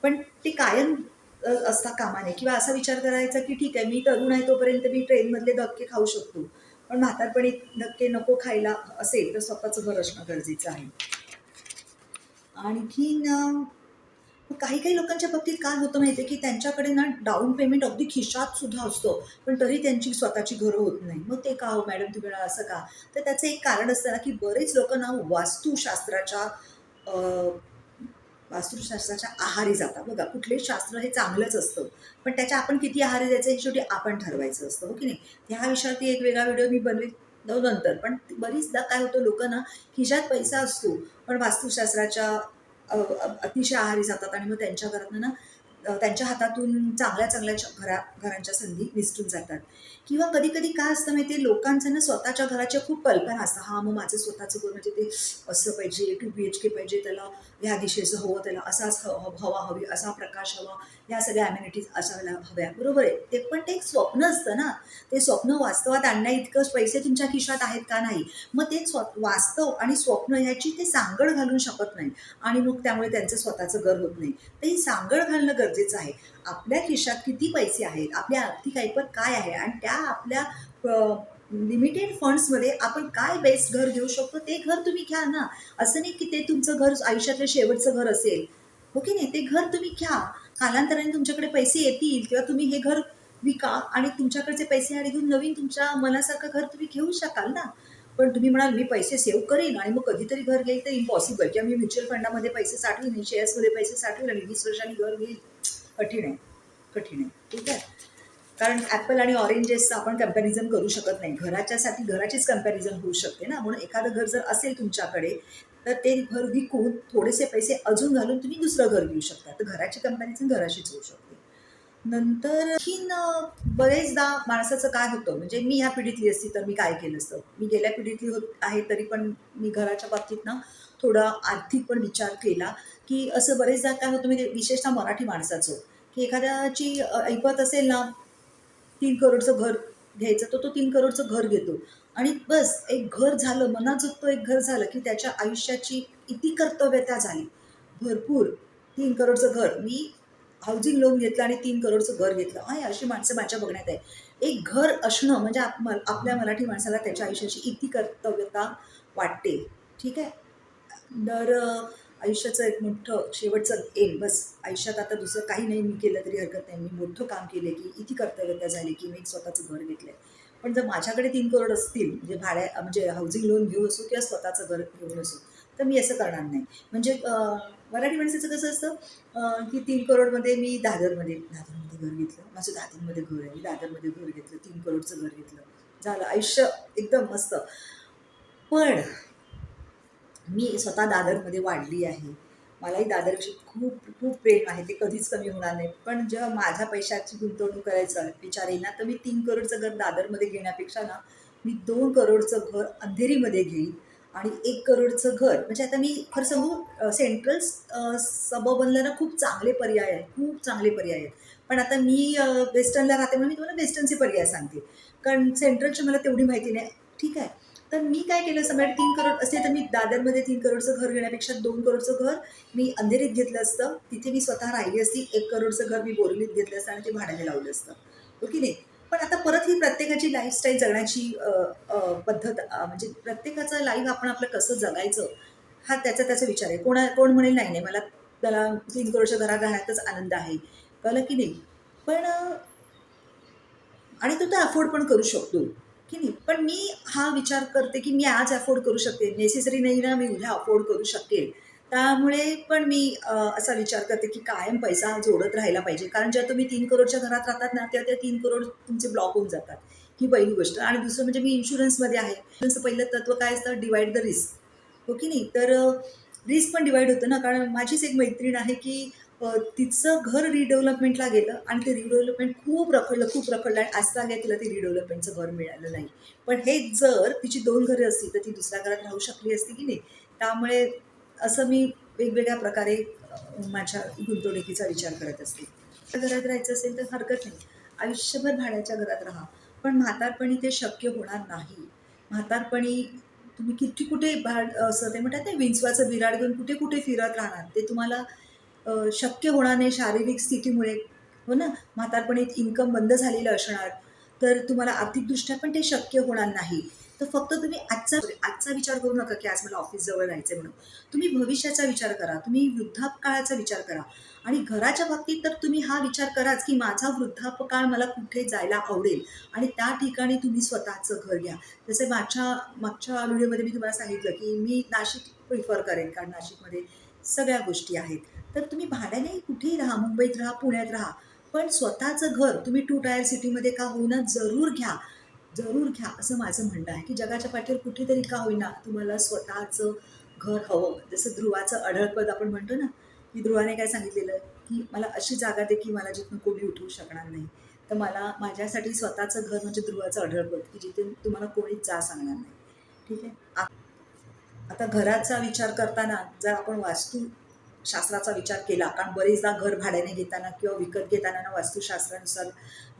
पण ते कायम असता कामा नये किंवा असा विचार करायचा की ठीक आहे मी तरुण आहे तोपर्यंत मी ट्रेनमधले धक्के खाऊ शकतो. पण म्हातारपणी धक्के नको खायला असेल तर स्वतःचं घर असणं गरजेचं आहे. आणखीन काही काही लोकांच्या बाबतीत काय होतं माहिती आहे, की त्यांच्याकडे ना डाउन पेमेंट अगदी खिशात सुद्धा असतो, पण तरी त्यांची स्वतःची घरं होत नाही. मग ते का हो मॅडम, तुम्ही म्हणाल असं का? तर त्याचं एक कारण असतं ना, की बरेच लोकं ना अ, वास्तुशास्त्राच्या आहारी जातात. बघा, कुठलेही शास्त्र हे चांगलंच असतं, पण त्याच्या आपण किती आहारी जायचं हे शेवटी आपण ठरवायचं असतं, हो की नाही? ह्या विषयावरती एक वेगळा व्हिडिओ मी बनवीन नंतर. पण बरीचदा काय होतं, लोकं ना खिशात पैसा असतो, पण वास्तुशास्त्राच्या अतिशय आहारी जातात आणि मग त्यांच्या घरातनं ना त्यांच्या हातातून चांगल्या चांगल्या घरांच्या संधी निसटून जातात. किंवा कधी कधी काय असतं माहिती आहे, लोकांचं ना स्वतःच्या घराच्या खूप कल्पना असतात. हा, मग माझं स्वतःचं घर म्हणजे ते असं पाहिजे, 2 BHK पाहिजे, त्याला ह्या दिशेचं हवं, त्याला असाच हवा हवी, असा प्रकाश हवा, ह्या सगळ्या अम्युनिटीज असायला हव्या. बरोबर आहे, ते पण ते एक स्वप्न असतं ना. ते स्वप्न वास्तवात आणण्या इतकंच पैसे तुमच्या खिशात आहेत का? नाही. मग ते वास्तव आणि स्वप्न ह्याची ते सांगड घालू शकत नाही, आणि मग त्यामुळे त्यांचं स्वतःचं घर होत नाही. तर ही सांगड घालणं गरजेचं आहे. आपल्या खिशात किती पैसे आहेत, आपल्या आर्थिक ऐपत काय आहे, आणि त्या आपल्या लिमिटेड फंड्समध्ये आपण काय बेस्ट घर घेऊ शकतो ते घर तुम्ही घ्या ना. असं नाही की ते तुमचं घर आयुष्यातलं शेवटचं घर असेल, हो की नाही? ते घर तुम्ही घ्या. कालांतराने तुमच्याकडे पैसे येतील किंवा तुम्ही हे घर विका आणि तुमच्याकडचे पैसे आणि घेऊन नवीन तुमच्या मनासारखं घर तुम्ही घेऊ शकाल ना. पण तुम्ही म्हणाल मी पैसे सेव्ह करीन आणि मग कधीतरी घर घेईल, तर इम्पॉसिबल. किंवा मी म्युच्युअल फंडामध्ये पैसे साठवीन, शेअर्समध्ये पैसे साठवीन आणि 20 वर्षांनी घर घेईल. कठीण आहे, कठीण आहे. ठीक आहे. कारण ऍपल आणि ऑरेंजेसचं आपण कम्पॅरिझन करू शकत नाही. घराच्यासाठी घराचीच कम्पॅरिझन होऊ शकते ना. म्हणून एखादं घर जर असेल तुमच्याकडे, तर ते घर विकून थोडेसे पैसे अजून घालून तुम्ही दुसरं घर घेऊ शकता. तर घराची कम्पॅरिझन घराशीच होऊ शकते. नंतर आणखीन बरेचदा माणसाचं काय होतं, म्हणजे मी ह्या पिढीतली असती तर मी काय केलं असतं. मी गेल्या पिढीतली होत आहे, तरी पण मी घराच्या बाबतीत ना थोडा आर्थिक पण विचार केला, की असं बरेचदा काय होतं, म्हणजे विशेषतः मराठी माणसाचं, की एखाद्याची ऐपत असेल ना, 3 करोडचं घर घ्यायचं, तर तो 3 करोडचं घर घेतो. आणि बस एक घर झालं, मनाजोगतं एक घर झालं, की त्याच्या आयुष्याची इति कर्तव्यता झाली. भरपूर. 3 करोडचं घर. मी हाऊसिंग लोन घेतलं आणि 3 करोडचं घर घेतलं. आहे, अशी माणसं माझ्या बघण्यात आहे. एक घर असणं म्हणजे आपल्या मराठी माणसाला त्याच्या आयुष्याची इति कर्तव्यता वाटते. ठीक आहे? तर आयुष्याचं एक मोठं शेवटचं एम, बस आयुष्यात आता दुसरं काही नाही मी केलं तरी हरकत नाही. मी मोठं काम केलं, की इति कर्तव्यता झाली, की मी एक स्वतःचं घर घेतलंय. पण जर माझ्याकडे 3 करोड असतील, म्हणजे म्हणजे हाऊसिंग लोन घेऊ असो किंवा स्वतःचं घर घेऊन असो, तर मी असं करणार नाही. म्हणजे मराठी माणसाचं कसं असतं, की 3 करोडमध्ये मी दादरमध्ये घर घेतलं. माझं दादरमध्ये घर आहे. मी दादरमध्ये घर घेतलं, 3 करोडचं घर घेतलं. झालं आयुष्य एकदम मस्त. पण मी स्वतः दादरमध्ये वाढली आहे. मलाही दादरविषयी खूप खूप प्रेम आहे, ते कधीच कमी होणार नाही. पण जेव्हा माझ्या पैशाची गुंतवणूक करायचा विचार येईल ना, तर मी 3 करोडचं घर दादरमध्ये घेण्यापेक्षा ना, मी 2 करोडचं घर अंधेरीमध्ये घेईन. आणि 1 करोडचं घर, म्हणजे आता मी खरं सांगू, सेंट्रल सबअर्बनला ना खूप चांगले पर्याय आहेत, खूप चांगले पर्याय आहेत. पण आता मी वेस्टर्नला राहते, म्हणून मी तुम्हाला वेस्टर्नचे पर्याय सांगते, कारण सेंट्रलची मला तेवढी माहिती नाही. ठीक आहे. तर मी काय केलं, समजा 3 करोड असते तर मी दादरमध्ये 3 करोडचं घर घेण्यापेक्षा 2 करोडचं घर मी अंधेरीत घेतलं असतं. तिथे मी स्वतः राहिली असती. 1 करोडचं घर मी बोरिवलीत घेतलं असतं आणि ते भाड्याने लावलं असतं, हो की नाही? पण आता परत ही प्रत्येकाची लाईफस्टाईल जगण्याची पद्धत, म्हणजे प्रत्येकाचं लाईफ आपण आपलं कसं जगायचं, हा त्याचा त्याचा विचार आहे. कोण म्हणेल नाही नाही, मला त्याला 3 करोडच्या घरात राहण्यातच आनंद आहे, कळलं की नाही? पण आणि तो ते अफोर्ड पण करू शकतो, की नाही? पण मी हा विचार करते, की मी आज अफोर्ड करू शकते. नेसेसरी नाही ना, मी उद्या अफोर्ड करू शकेल. त्यामुळे पण मी असा विचार करते, की कायम पैसा जोडत राहायला पाहिजे. कारण जेव्हा तुम्ही 3 करोडच्या घरात राहतात ना, तेव्हा ते 3 करोड तुमचे ब्लॉक होऊन जातात. ही पहिली गोष्ट. आणि दुसरं म्हणजे मी इन्शुरन्समध्ये आहे. इन्शुरन्सचं पहिलं तत्व काय असतं? Divide the risk. हो की नाही? तर रिस्क पण डिव्हाइड होतं ना, कारण माझीच एक मैत्रीण आहे, की तिचं घर रिडेव्हलपमेंटला गेलं आणि ते रिडेव्हलपमेंट खूप रखडलं आणि आजतागायत तिला ते रिडेव्हलपमेंटचं घर मिळालं नाही. पण हे जर तिची 2 घरं असती, तर ती दुसऱ्या घरात राहू शकली असती की नाही? त्यामुळे असं मी वेगवेगळ्या प्रकारे माझ्या गुंतवणुकीचा विचार करत असते. घरात राहायचं असेल तर हरकत नाही. आयुष्यभर भाड्याच्या घरात राहा. पण म्हातारपणी ते शक्य होणार नाही. म्हातारपणी तुम्ही किती कुठे असं ते म्हणतात ना, विंचवाचं बिराड घेऊन कुठे कुठे फिरत राहणार. ते तुम्हाला शक्य होणार नाही शारीरिक स्थितीमुळे, हो ना? म्हातारपणी इन्कम बंद झालेलं असणार, तर तुम्हाला आर्थिकदृष्ट्या पण ते शक्य होणार नाही. तर फक्त तुम्ही आजचा विचार करू नका की आज मला ऑफिस जवळ राहायचंय म्हणून. तुम्ही भविष्याचा विचार करा, तुम्ही वृद्धापकाळाचा विचार करा. आणि घराच्या बाबतीत तर तुम्ही हा विचार कराच की माझा वृद्धापकाळ मला कुठे जायला आवडेल आणि त्या ठिकाणी तुम्ही स्वतःचं घर घ्या. जसे मागच्या व्हिडिओमध्ये मी तुम्हाला सांगितलं की मी नाशिक प्रिफर करेन, कारण नाशिकमध्ये सगळ्या गोष्टी आहेत. तर तुम्ही भाड्याने कुठेही राहा, मुंबईत राहा, पुण्यात राहा, पण स्वतःचं घर तुम्ही 2 टायर सिटीमध्ये का होईना जरूर घ्या. जरूर घ्या, असं माझं म्हणणं आहे की जगाच्या पाठीवर कुठेतरी का होईना तुम्हाला स्वतःचं घर हवं. जसं ध्रुवाचं अढळपद आपण म्हणतो ना, की ध्रुवाने काय सांगितलेलं की मला अशी जागा दे की मला जिथून कोणी उठवू शकणार नाही. तर मला माझ्यासाठी स्वतःचं घर म्हणजे ध्रुवाचं अढळपद, की जिथे तुम्हाला कोणीच जा सांगणार नाही. ठीक आहे. आता घराचा विचार करताना जर आपण वास्तुशास्त्राचा विचार केला, कारण बरेचदा घर भाड्याने घेताना किंवा विकत घेताना ना वास्तुशास्त्रानुसार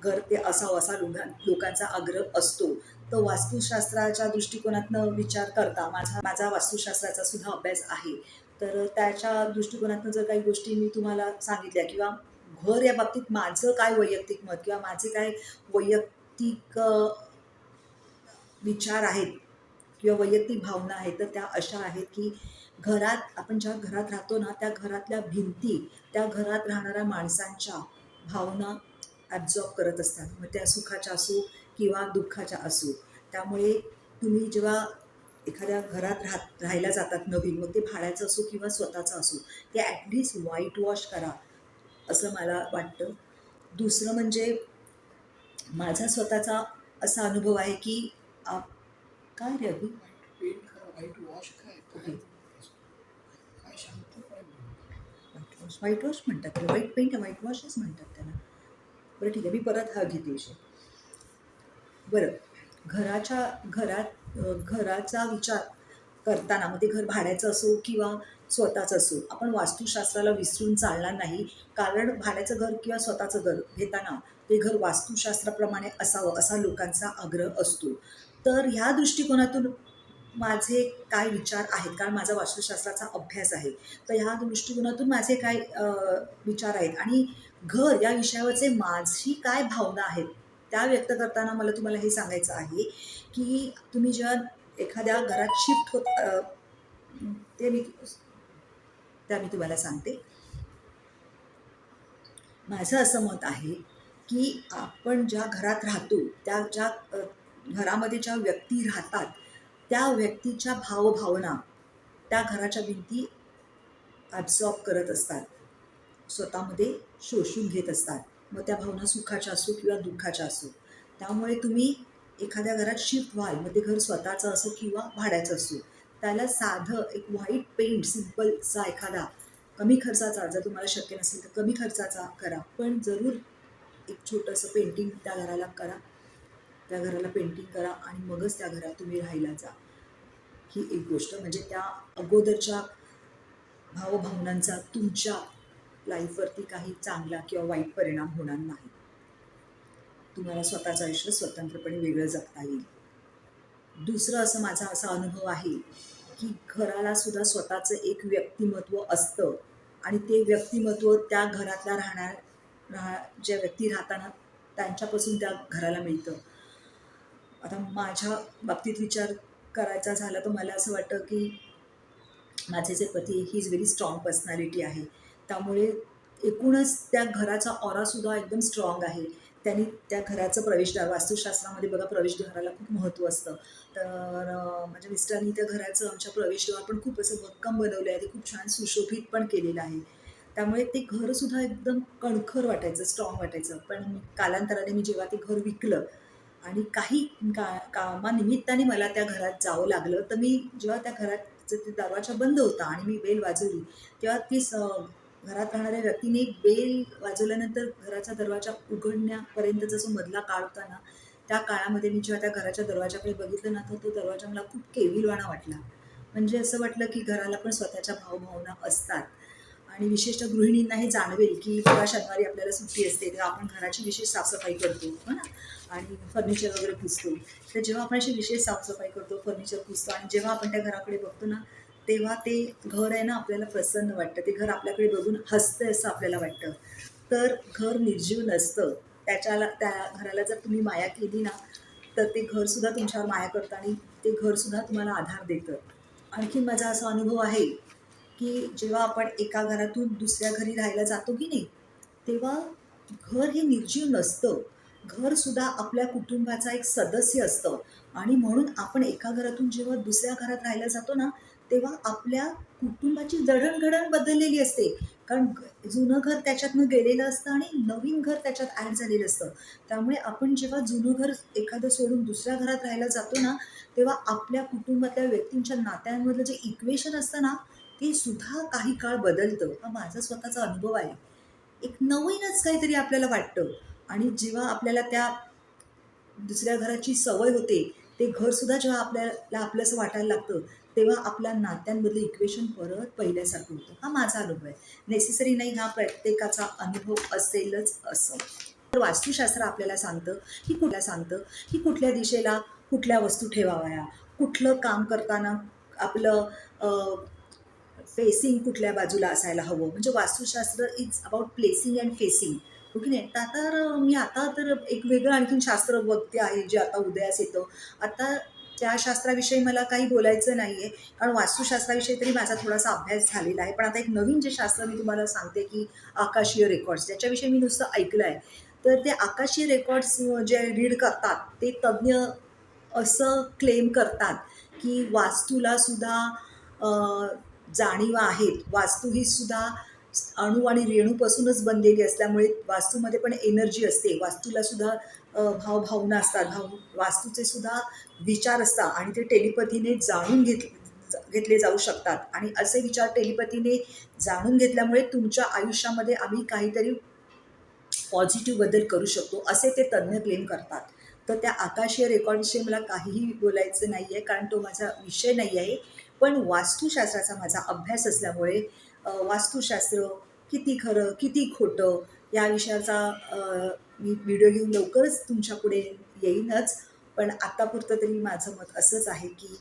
घर ते असावं असा लोकांचा आग्रह असतो. तर वास्तुशास्त्राच्या दृष्टिकोनातनं विचार करता माझा वास्तुशास्त्राचा सुद्धा अभ्यास आहे. तर त्याच्या दृष्टिकोनातनं जर काही गोष्टी मी तुम्हाला सांगितल्या किंवा घर या बाबतीत माझं काय वैयक्तिक मत किंवा माझे काय वैयक्तिक विचार आहेत किंवा वैयक्तिक भावना आहेत, तर त्या अशा आहेत की आपण ज्या घरात राहतो ना, त्या घरातल्या भिंती त्या घरात राहणाऱ्या माणसांच्या भावना ॲब्झॉर्ब करत असतात. मग त्या सुखाच्या असो किंवा दुःखाच्या असो. त्यामुळे तुम्ही जेव्हा एखाद्या घरात राहायला जातात नवीन, मग ते भाड्याचं असो किंवा स्वतःचं असो, ते ॲटलिस्ट व्हाईट वॉश करा, असं मला वाटतं. दुसरं म्हणजे माझा स्वतःचा असा अनुभव आहे की काय रे अभि? पेंट करा, व्हाईट वॉश काय ओके. काय शांतपणे व्हाईट वॉश म्हणतात त्याला, व्हाईट पेंट व्हाईट वॉशच म्हणतात त्याला. बरं ठीक आहे, मी परत हा घेते विषय. बरं, घराचा विचार करताना मग ते घर भाड्याचं असो किंवा स्वतःचं असो, आपण वास्तुशास्त्राला विसरून चालणार नाही. कारण भाड्याचं घर किंवा स्वतःचं घर घेताना ते घर वास्तुशास्त्राप्रमाणे असावं असा लोकांचा आग्रह असतो. तर ह्या दृष्टिकोनातून माझे काय विचार आहेत, कारण माझा वास्तुशास्त्राचा अभ्यास आहे. तर ह्या दृष्टिकोनातून माझे काय विचार आहेत आणि घर या विषयावरचे माझी काय भावना आहेत, त्या व्यक्त करताना मला तुम्हाला हे सांगायचं आहे की तुम्ही जेव्हा एखाद्या घरात शिफ्ट ते मी तुम्हाला सांगते. माझं असं मत आहे की आपण ज्या घरात राहतो, ज्या घरामध्ये ज्या व्यक्ती राहतात, त्या व्यक्तीच्या भावभावना त्या घराच्या भिंती ॲब्झॉर्ब करत असतात, स्वतःमध्ये शोषून घेत असतात. मग त्या भावना सुखाच्या असो किंवा दुःखाच्या असो. त्यामुळे तुम्ही एखाद्या घरात शिफ्ट व्हाल, मग ते घर स्वतःचं असो किंवा भाड्याचं असो, त्याला साधं एक व्हाईट पेंट सिम्पलचा एखादा कमी खर्चाचा, जर तुम्हाला शक्य नसेल तर कमी खर्चाचा करा, पण जरूर एक छोटंसं पेंटिंग त्या घराला करा. त्या घराला पेंटिंग करा आणि मगच त्या घरात तुम्ही राहायला जा. ही एक गोष्ट. म्हणजे त्या अगोदरच्या भावभावनांचा तुमच्या लाईफवरती काही चांगला किंवा वाईट परिणाम होणार नाही. तुम्हाला स्वतःचं आयुष्य स्वतंत्रपणे वेगळं जगता येईल. दुसरं असं माझा असा अनुभव आहे की घराला सुद्धा स्वतःचं एक व्यक्तिमत्व असतं आणि ते व्यक्तिमत्व त्या घरातल्या ज्या व्यक्ती राहताना त्यांच्यापासून त्या घराला मिळतं. आता माझ्या बाबतीत विचार करायचा झाला तर मला असं वाटतं की माझे जे पती he is very strong personality आहे. त्यामुळे एकूणच त्या घराचा ऑरासुद्धा एकदम स्ट्रॉंग आहे. त्यांनी त्या घराचं प्रवेशद्वार, वास्तुशास्त्रामध्ये बघा प्रवेशद्वाराला खूप महत्त्व असतं. तर माझ्या मिस्टरांनी त्या घराचं आमच्या प्रवेशद्वार पण खूप असं भक्कम बनवलं आहे. ते खूप छान सुशोभित पण केलेलं आहे. त्यामुळे ते घरसुद्धा एकदम कणखर वाटायचं, स्ट्रॉंग वाटायचं. पण कालांतराने मी जेव्हा ते घर विकलं आणि काही कामानिमित्ताने मला त्या घरात जावं लागलं, तर मी जेव्हा त्या घराचा ते दरवाजा बंद होता आणि मी बेल वाजवली, तेव्हा घरात राहणाऱ्या व्यक्तीने बेल वाजवल्यानंतर घराचा दरवाजा उघडण्यापर्यंतचा जो मधला काळ होता ना, त्या काळामध्ये मी जेव्हा त्या घराच्या दरवाजाकडे बघितलं ना, तर तो दरवाजा मला खूप केविलवाणा वाटला. म्हणजे असं वाटलं की घराला पण स्वतःच्या भावभावना असतात आणि विशेषतः गृहिणींना हे जाणवेल की बघा शनिवारी आपल्याला सुट्टी असते, तेव्हा आपण घराची विशेष साफसफाई करतो, हो ना, आणि फर्निचर वगैरे पुसतो. तर जेव्हा आपण अशी विशेष साफसफाई करतो, फर्निचर पुसतो आणि जेव्हा आपण त्या घराकडे बघतो ना, तेव्हा ते घर आहे ना आपल्याला प्रसन्न वाटतं. ते घर आपल्याकडे बघून हसतंय असं आपल्याला वाटतं. तर घर निर्जीव नसतं. त्या घराला जर तुम्ही माया केली ना, तर ते घरसुद्धा तुमच्यावर माया करतं आणि ते घरसुद्धा तुम्हाला आधार देतं. आणखी माझा असा अनुभव आहे की जेव्हा आपण एका घरातून दुसऱ्या घरी राहायला जातो की नाही, तेव्हा घर हे निर्जीव नसतं. घरसुद्धा आपल्या कुटुंबाचा एक सदस्य असतं आणि म्हणून आपण एका घरातून जेव्हा दुसऱ्या घरात राहायला जातो ना, तेव्हा आपल्या कुटुंबाची जडणघडण बदललेली असते. कारण जुनं घर त्याच्यातनं गेलेलं असतं आणि नवीन घर त्याच्यात ॲड झालेलं असतं. त्यामुळे आपण जेव्हा जुनं घर एखादं सोडून दुसऱ्या घरात राहायला जातो ना, तेव्हा आपल्या कुटुंबातल्या व्यक्तींच्या नात्यांमधलं जे इक्वेशन असतं ना, ते सुद्धा काही काळ बदलतं. हा माझा स्वतःचा अनुभव आहे. एक नवीनच काहीतरी आपल्याला वाटतं आणि जेव्हा आपल्याला त्या दुसऱ्या घराची सवय होते, ते घरसुद्धा जेव्हा आपल्याला आपलंसं वाटायला लागतं, तेव्हा आपल्या नात्यांमधलं इक्वेशन परत पहिल्यासारखं होतं. हा माझा अनुभव आहे. नेसेसरी नाही हा प्रत्येकाचा अनुभव असेलच असं. तर वास्तुशास्त्र आपल्याला सांगतं, की कुठल्या दिशेला कुठल्या वस्तू ठेवाव्या, कुठलं काम करताना आपलं फेसिंग कुठल्या बाजूला असायला हवं. म्हणजे vastushastra is about placing and facing. हो की नाही? मी आता तर एक वेगळं आणखीन शास्त्र बघते आहे, जे आता उदयास येतं. आता त्या शास्त्राविषयी मला काही बोलायचं नाही आहे, कारण वास्तुशास्त्राविषयी तरी माझा थोडासा अभ्यास झालेला आहे. पण आता एक नवीन जे शास्त्र मी तुम्हाला सांगते, की आकाशीय रेकॉर्ड्स, ज्याच्याविषयी मी नुसतं ऐकलं आहे. तर ते आकाशीय रेकॉर्ड्स जे रीड करतात, ते तज्ञ असं क्लेम करतात, की वास्तूला सुद्धा जाणीवा आहेत. वास्तू ही सुद्धा अणू आणि रेणूपासूनच बनलेली असल्यामुळे वास्तूमध्ये पण एनर्जी असते. वास्तूला सुद्धा भावभावना असतात. वास्तूचे सुद्धा विचार असतात आणि ते टेलिपॅथीने घेतले जाऊ शकतात आणि असे विचार टेलिपॅथीने जाणून घेतल्यामुळे तुमच्या आयुष्यामध्ये आम्ही काहीतरी पॉझिटिव्ह बदल करू शकतो, असे ते तज्ञ क्लेम करतात. तर त्या आकाशीय रेकॉर्डविषयी मला काहीही बोलायचं नाही आहे, कारण तो माझा विषय नाही आहे. पण वास्तुशास्त्राचा माझा अभ्यास असल्यामुळे वास्तुशास्त्र किती खरं, किती खोटं या विषयाचा मी व्हिडिओ घेऊन लवकरच तुमच्यापुढे येईनच. पण आत्तापुरतं तरी माझं मत असंच आहे, की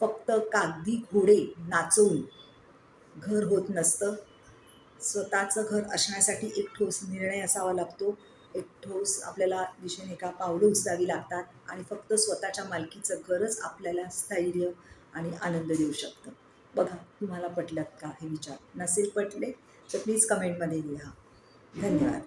फक्त कागदी घोडे नाचवून घर होत नसतं. स्वतःचं घर असण्यासाठी एक ठोस निर्णय असावा लागतो. एक ठोस आपल्याला दिशेने का पावलं उचलावी लागतात आणि फक्त स्वतःच्या मालकीचं घरच आपल्याला स्थैर्य आणि आनंद देऊ शकतं. बघा तुम्हाला पटल्यात का हे विचार? नसेल पटले तर प्लीज कमेंटमध्ये लिहा. धन्यवाद.